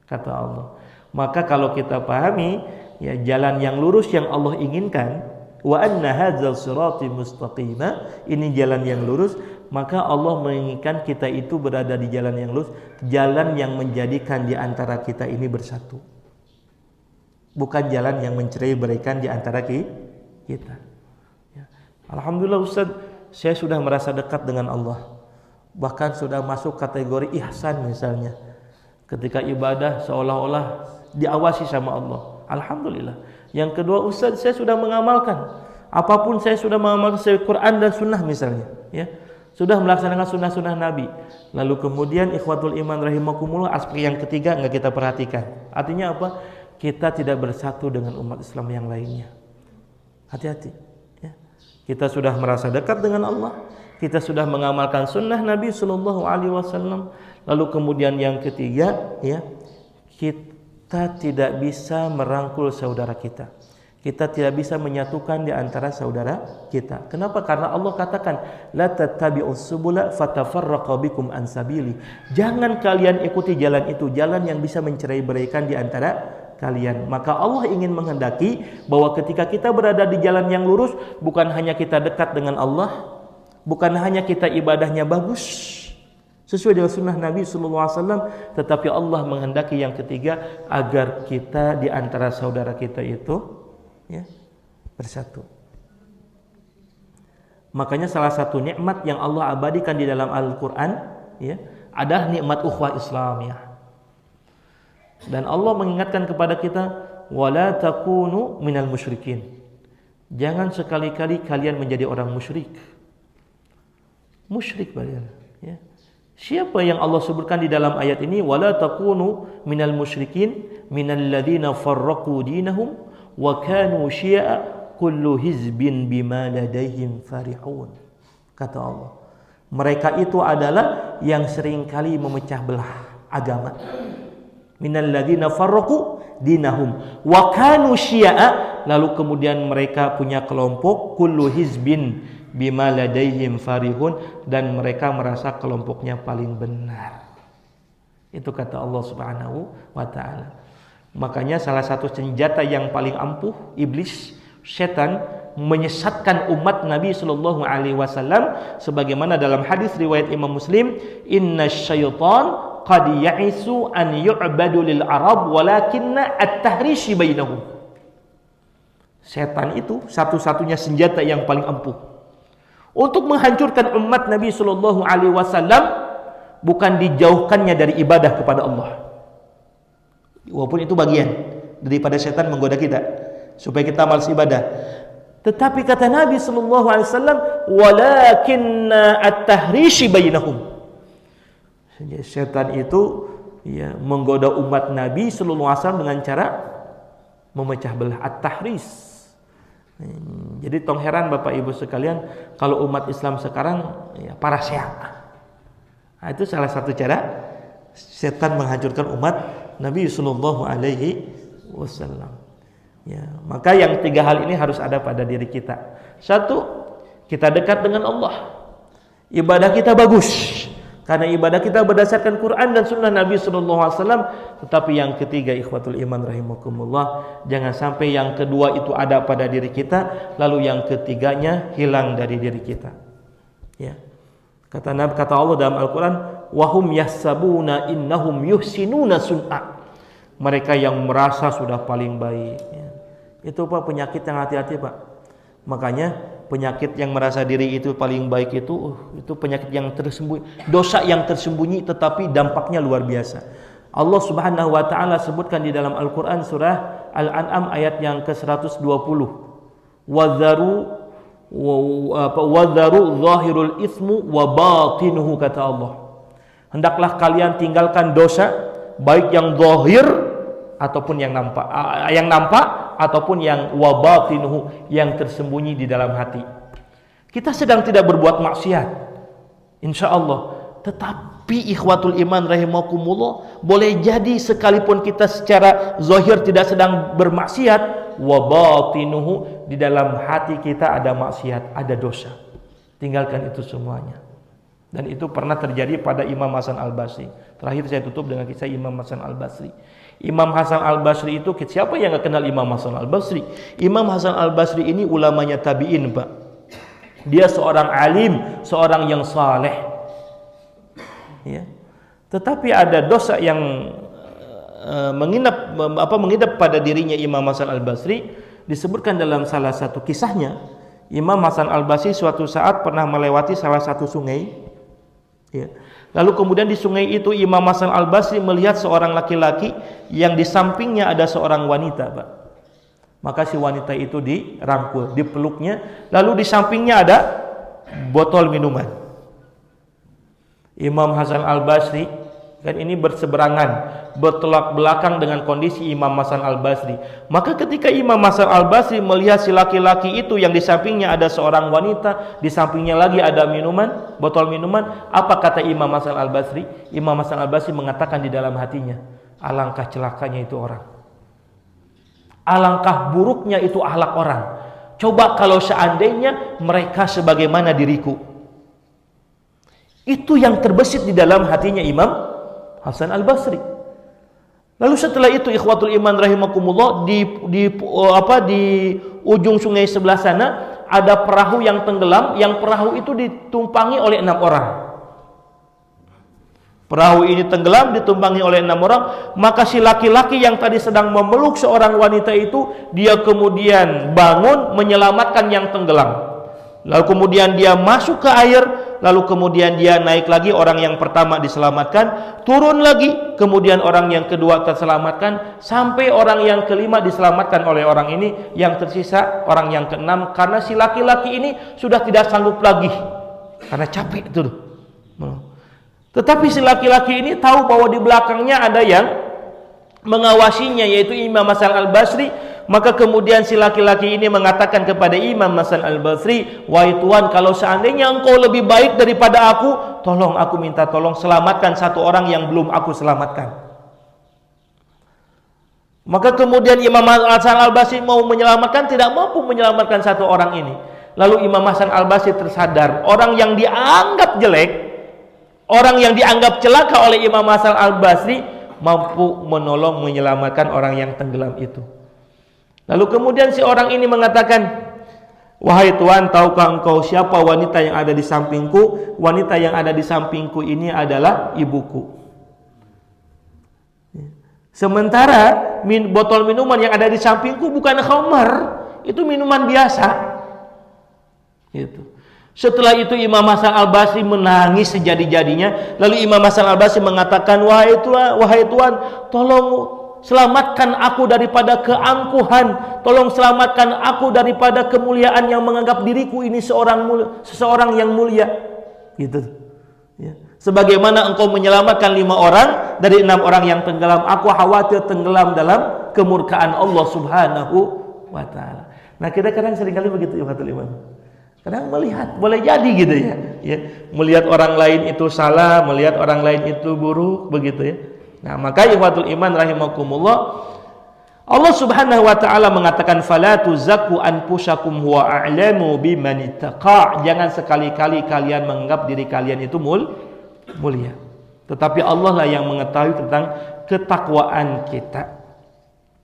kata Allah. Maka kalau kita pahami ya jalan yang lurus yang Allah inginkan, wa anna hadzal sirati mustaqima, ini jalan yang lurus, maka Allah menginginkan kita itu berada di jalan yang lurus, jalan yang menjadikan di antara kita ini bersatu. Bukan jalan yang mencerai-beraikan di antara kita. Ya. Alhamdulillah Ustaz, saya sudah merasa dekat dengan Allah, bahkan sudah masuk kategori ihsan misalnya, ketika ibadah seolah-olah diawasi sama Allah. Alhamdulillah. Yang kedua, Ustaz, saya sudah mengamalkan apapun, saya sudah mengamalkan Quran dan Sunnah misalnya, ya, sudah melaksanakan sunnah-sunnah Nabi. Lalu kemudian ikhwatul iman rahimakumullah, aspek yang ketiga nggak kita perhatikan. Artinya apa? Kita tidak bersatu dengan umat Islam yang lainnya. Hati-hati. Kita sudah merasa dekat dengan Allah, kita sudah mengamalkan sunnah Nabi Sallallahu Alaihi Wasallam. Lalu kemudian yang ketiga, ya, kita tidak bisa merangkul saudara kita. Kita tidak bisa menyatukan di antara saudara kita. Kenapa? Karena Allah katakan, la tattabi'us subula fatafarraqa bikum an sabili. Jangan kalian ikuti jalan itu, jalan yang bisa mencerai-beraikan di antara kalian. Maka Allah ingin menghendaki bahwa ketika kita berada di jalan yang lurus, bukan hanya kita dekat dengan Allah, bukan hanya kita ibadahnya bagus sesuai dengan sunnah Nabi SAW, tetapi Allah menghendaki yang ketiga, agar kita di antara saudara kita itu ya, bersatu. Makanya salah satu nikmat yang Allah abadikan di dalam Al-Quran ya, adalah nikmat ukhuwah Islam ya. Dan Allah mengingatkan kepada kita, wala takunu minal musyrikin. Jangan sekali-kali kalian menjadi orang musyrik. Musyrik kalian, ya. Siapa yang Allah sebutkan di dalam ayat ini? Wala takunu minal musyrikin minal ladzina farraqu dinahum wa kanu syi'a kullu hizbin bima ladaihim farihun. Kata Allah, mereka itu adalah yang seringkali memecah belah agama. Minal ladzina farraqu dinahum wa kanu syi'a, lalu kemudian mereka punya kelompok, kullu hizbin bima ladaihim farihun, dan mereka merasa kelompoknya paling benar. Itu kata Allah Subhanahu wa taala. Makanya salah satu senjata yang paling ampuh iblis, setan, menyesatkan umat Nabi sallallahu alaihi wasallam, sebagaimana dalam hadis riwayat Imam Muslim, innasyaitan qad ya'isu an yu'badu lil arab walakinna at-tahrishi bainahum. Setan itu satu-satunya senjata yang paling ampuh untuk menghancurkan umat Nabi sallallahu alaihi wasallam, bukan dijauhkannya dari ibadah kepada Allah. Walaupun itu bagian daripada setan menggoda kita supaya kita malas ibadah. Tetapi kata Nabi sallallahu alaihi wasallam, walakinna at-tahrishi bainahum. Setan itu ya menggoda umat Nabi sallallahu alaihi wasallam dengan cara memecah belah, at-tahris. Jadi tong heran Bapak Ibu sekalian kalau umat Islam sekarang ya, para syiah. Nah, itu salah satu cara setan menghancurkan umat Nabi sallallahu alaihi wasallam. Ya, maka yang tiga hal ini harus ada pada diri kita. Satu, kita dekat dengan Allah. Ibadah kita bagus. Karena ibadah kita berdasarkan Quran dan Sunnah Nabi SAW. Tetapi yang ketiga, ikhwatul iman rahimakumullah, jangan sampai yang kedua itu ada pada diri kita, lalu yang ketiganya hilang dari diri kita. Ya. Kata Allah dalam Al-Quran, wahum yahsabuna innahum yuhsinuna sun'a. Mereka yang merasa sudah paling baik. Ya. Itu Pak, penyakit yang hati-hati Pak. Makanya penyakit yang merasa diri itu paling baik itu penyakit yang tersembunyi, dosa yang tersembunyi tetapi dampaknya luar biasa. Allah Subhanahu wa taala sebutkan di dalam Al-Qur'an surah Al-An'am ayat yang ke-120. Wadharu zahirul ismu wa batinuhu, kata Allah. Hendaklah kalian tinggalkan dosa, baik yang zahir ataupun yang nampak ataupun yang wabatinuhu, yang tersembunyi di dalam hati. Kita sedang tidak berbuat maksiat, insya Allah. Tetapi ikhwatul iman rahimakumullah, boleh jadi sekalipun kita secara zahir tidak sedang bermaksiat, wabatinuhu, di dalam hati kita ada maksiat, ada dosa. Tinggalkan itu semuanya. Dan itu pernah terjadi pada Imam Hasan Al-Basri. Terakhir saya tutup dengan kisah Imam Hasan Al-Basri. Imam Hasan Al-Basri itu, siapa yang gak kenal Imam Hasan Al-Basri? Imam Hasan Al-Basri ini ulamanya tabi'in, Pak. Dia seorang alim, seorang yang saleh. Ya. Tetapi ada dosa yang mengidap pada dirinya Imam Hasan Al-Basri. Disebutkan dalam salah satu kisahnya, Imam Hasan Al-Basri suatu saat pernah melewati salah satu sungai. Ya. Lalu kemudian di sungai itu Imam Hasan Al-Basri melihat seorang laki-laki yang di sampingnya ada seorang wanita, Pak. Maka si wanita itu dirangkul, dipeluknya, lalu di sampingnya ada botol minuman. Imam Hasan Al-Basri kan ini berseberangan, bertolak belakang dengan kondisi Imam Hasan Al-Basri. Maka ketika Imam Hasan Al-Basri melihat si laki-laki itu yang di sampingnya ada seorang wanita, di sampingnya lagi ada minuman, botol minuman, apa kata Imam Hasan Al-Basri? Imam Hasan Al-Basri mengatakan di dalam hatinya, alangkah celakanya itu orang. Alangkah buruknya itu akhlak orang. Coba kalau seandainya mereka sebagaimana diriku. Itu yang terbesit di dalam hatinya Imam Hasan Al-Basri. Lalu setelah itu ikhwatul iman rahimakumullah, di ujung sungai sebelah sana ada perahu yang tenggelam, yang perahu itu ditumpangi oleh 6 orang. Perahu ini tenggelam ditumpangi oleh 6 orang, maka si laki-laki yang tadi sedang memeluk seorang wanita itu, dia kemudian bangun menyelamatkan yang tenggelam. Lalu kemudian dia masuk ke air, lalu kemudian dia naik lagi, orang yang pertama diselamatkan, turun lagi, kemudian orang yang kedua terselamatkan, sampai orang yang kelima diselamatkan oleh orang ini, yang tersisa orang yang keenam, karena si laki-laki ini sudah tidak sanggup lagi, karena capek itu. Tetapi si laki-laki ini tahu bahwa di belakangnya ada yang mengawasinya, yaitu Imam Hasan Al-Basri. Maka kemudian si laki-laki ini mengatakan kepada Imam Hasan Al-Basri, wahai Tuan, kalau seandainya engkau lebih baik daripada aku, tolong aku minta tolong selamatkan satu orang yang belum aku selamatkan. Maka kemudian Imam Hasan Al-Basri mau menyelamatkan, tidak mampu menyelamatkan satu orang ini. Lalu Imam Hasan Al-Basri tersadar, orang yang dianggap jelek, orang yang dianggap celaka oleh Imam Hasan Al-Basri mampu menolong menyelamatkan orang yang tenggelam itu. Lalu kemudian si orang ini mengatakan, wahai Tuan, tahukah engkau siapa wanita yang ada di sampingku? Wanita yang ada di sampingku ini adalah ibuku. Sementara botol minuman yang ada di sampingku bukan khamar, itu minuman biasa. Itu. Setelah itu Imam Hasan Al-Basri menangis sejadi-jadinya. Lalu Imam Hasan Al-Basri mengatakan, wahai Tuan, tolong selamatkan aku daripada keangkuhan, tolong selamatkan aku daripada kemuliaan yang menganggap diriku ini seseorang yang mulia. Gitu. Ya. Sebagaimana engkau menyelamatkan 5 orang dari 6 orang yang tenggelam, aku khawatir tenggelam dalam kemurkaan Allah Subhanahu wa Ta'ala. Nah, kita kadang seringkali begitu ya, Fatul Iman. Kadang melihat, boleh jadi gitu ya. Melihat orang lain itu salah, melihat orang lain itu buruk, begitu ya. Nah, maka ikhwatul iman rahimakumullah, Allah Subhanahu wa Ta'ala mengatakan, fala tuzakku anfusakum huwa a'lamu biman ittaqa. Jangan sekali-kali kalian menganggap diri kalian itu mulia. Tetapi Allah lah yang mengetahui tentang ketakwaan kita.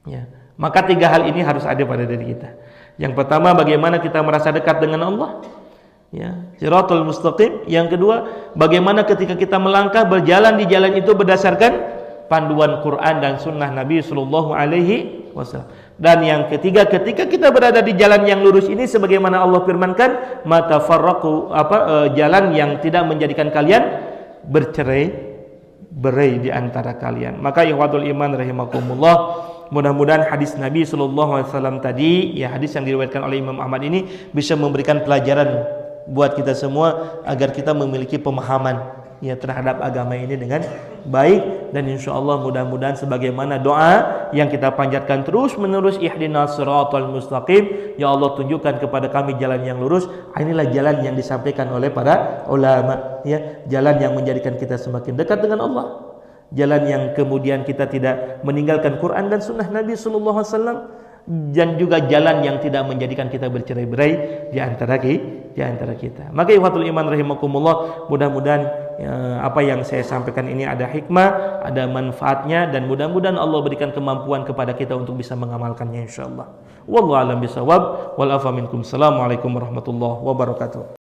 Ya. Maka 3 hal ini harus ada pada diri kita. Yang pertama, bagaimana kita merasa dekat dengan Allah. Ya, siratul mustaqim. Yang kedua, bagaimana ketika kita melangkah berjalan di jalan itu berdasarkan panduan Quran dan sunnah Nabi Sallallahu Alaihi Wasallam. Dan yang ketiga, ketika kita berada di jalan yang lurus ini, sebagaimana Allah firmankan, matafarraqu, jalan yang tidak menjadikan kalian bercerai-berai di antara kalian. Maka ikhwatul iman rahimakumullah, mudah-mudahan hadis Nabi Sallallahu Alaihi Wasallam tadi, ya hadis yang diriwayatkan oleh Imam Ahmad ini bisa memberikan pelajaran buat kita semua agar kita memiliki pemahaman ya terhadap agama ini dengan baik. Dan insya Allah mudah-mudahan sebagaimana doa yang kita panjatkan terus menerus, ihdinas siratal mustaqim, ya Allah tunjukkan kepada kami jalan yang lurus. Inilah jalan yang disampaikan oleh para ulama, ya, jalan yang menjadikan kita semakin dekat dengan Allah, jalan yang kemudian kita tidak meninggalkan Quran dan sunnah Nabi sallallahu alaihi wasallam, dan juga jalan yang tidak menjadikan kita bercerai-berai di antara kita. Maka ikhwatul iman rahimakumullah, mudah-mudahan apa yang saya sampaikan ini ada hikmah, ada manfaatnya, dan mudah-mudahan Allah berikan kemampuan kepada kita untuk bisa mengamalkannya insyaallah. Wallahu a'lam bishawab. Wal afa minkum. Assalamualaikum warahmatullahi wabarakatuh.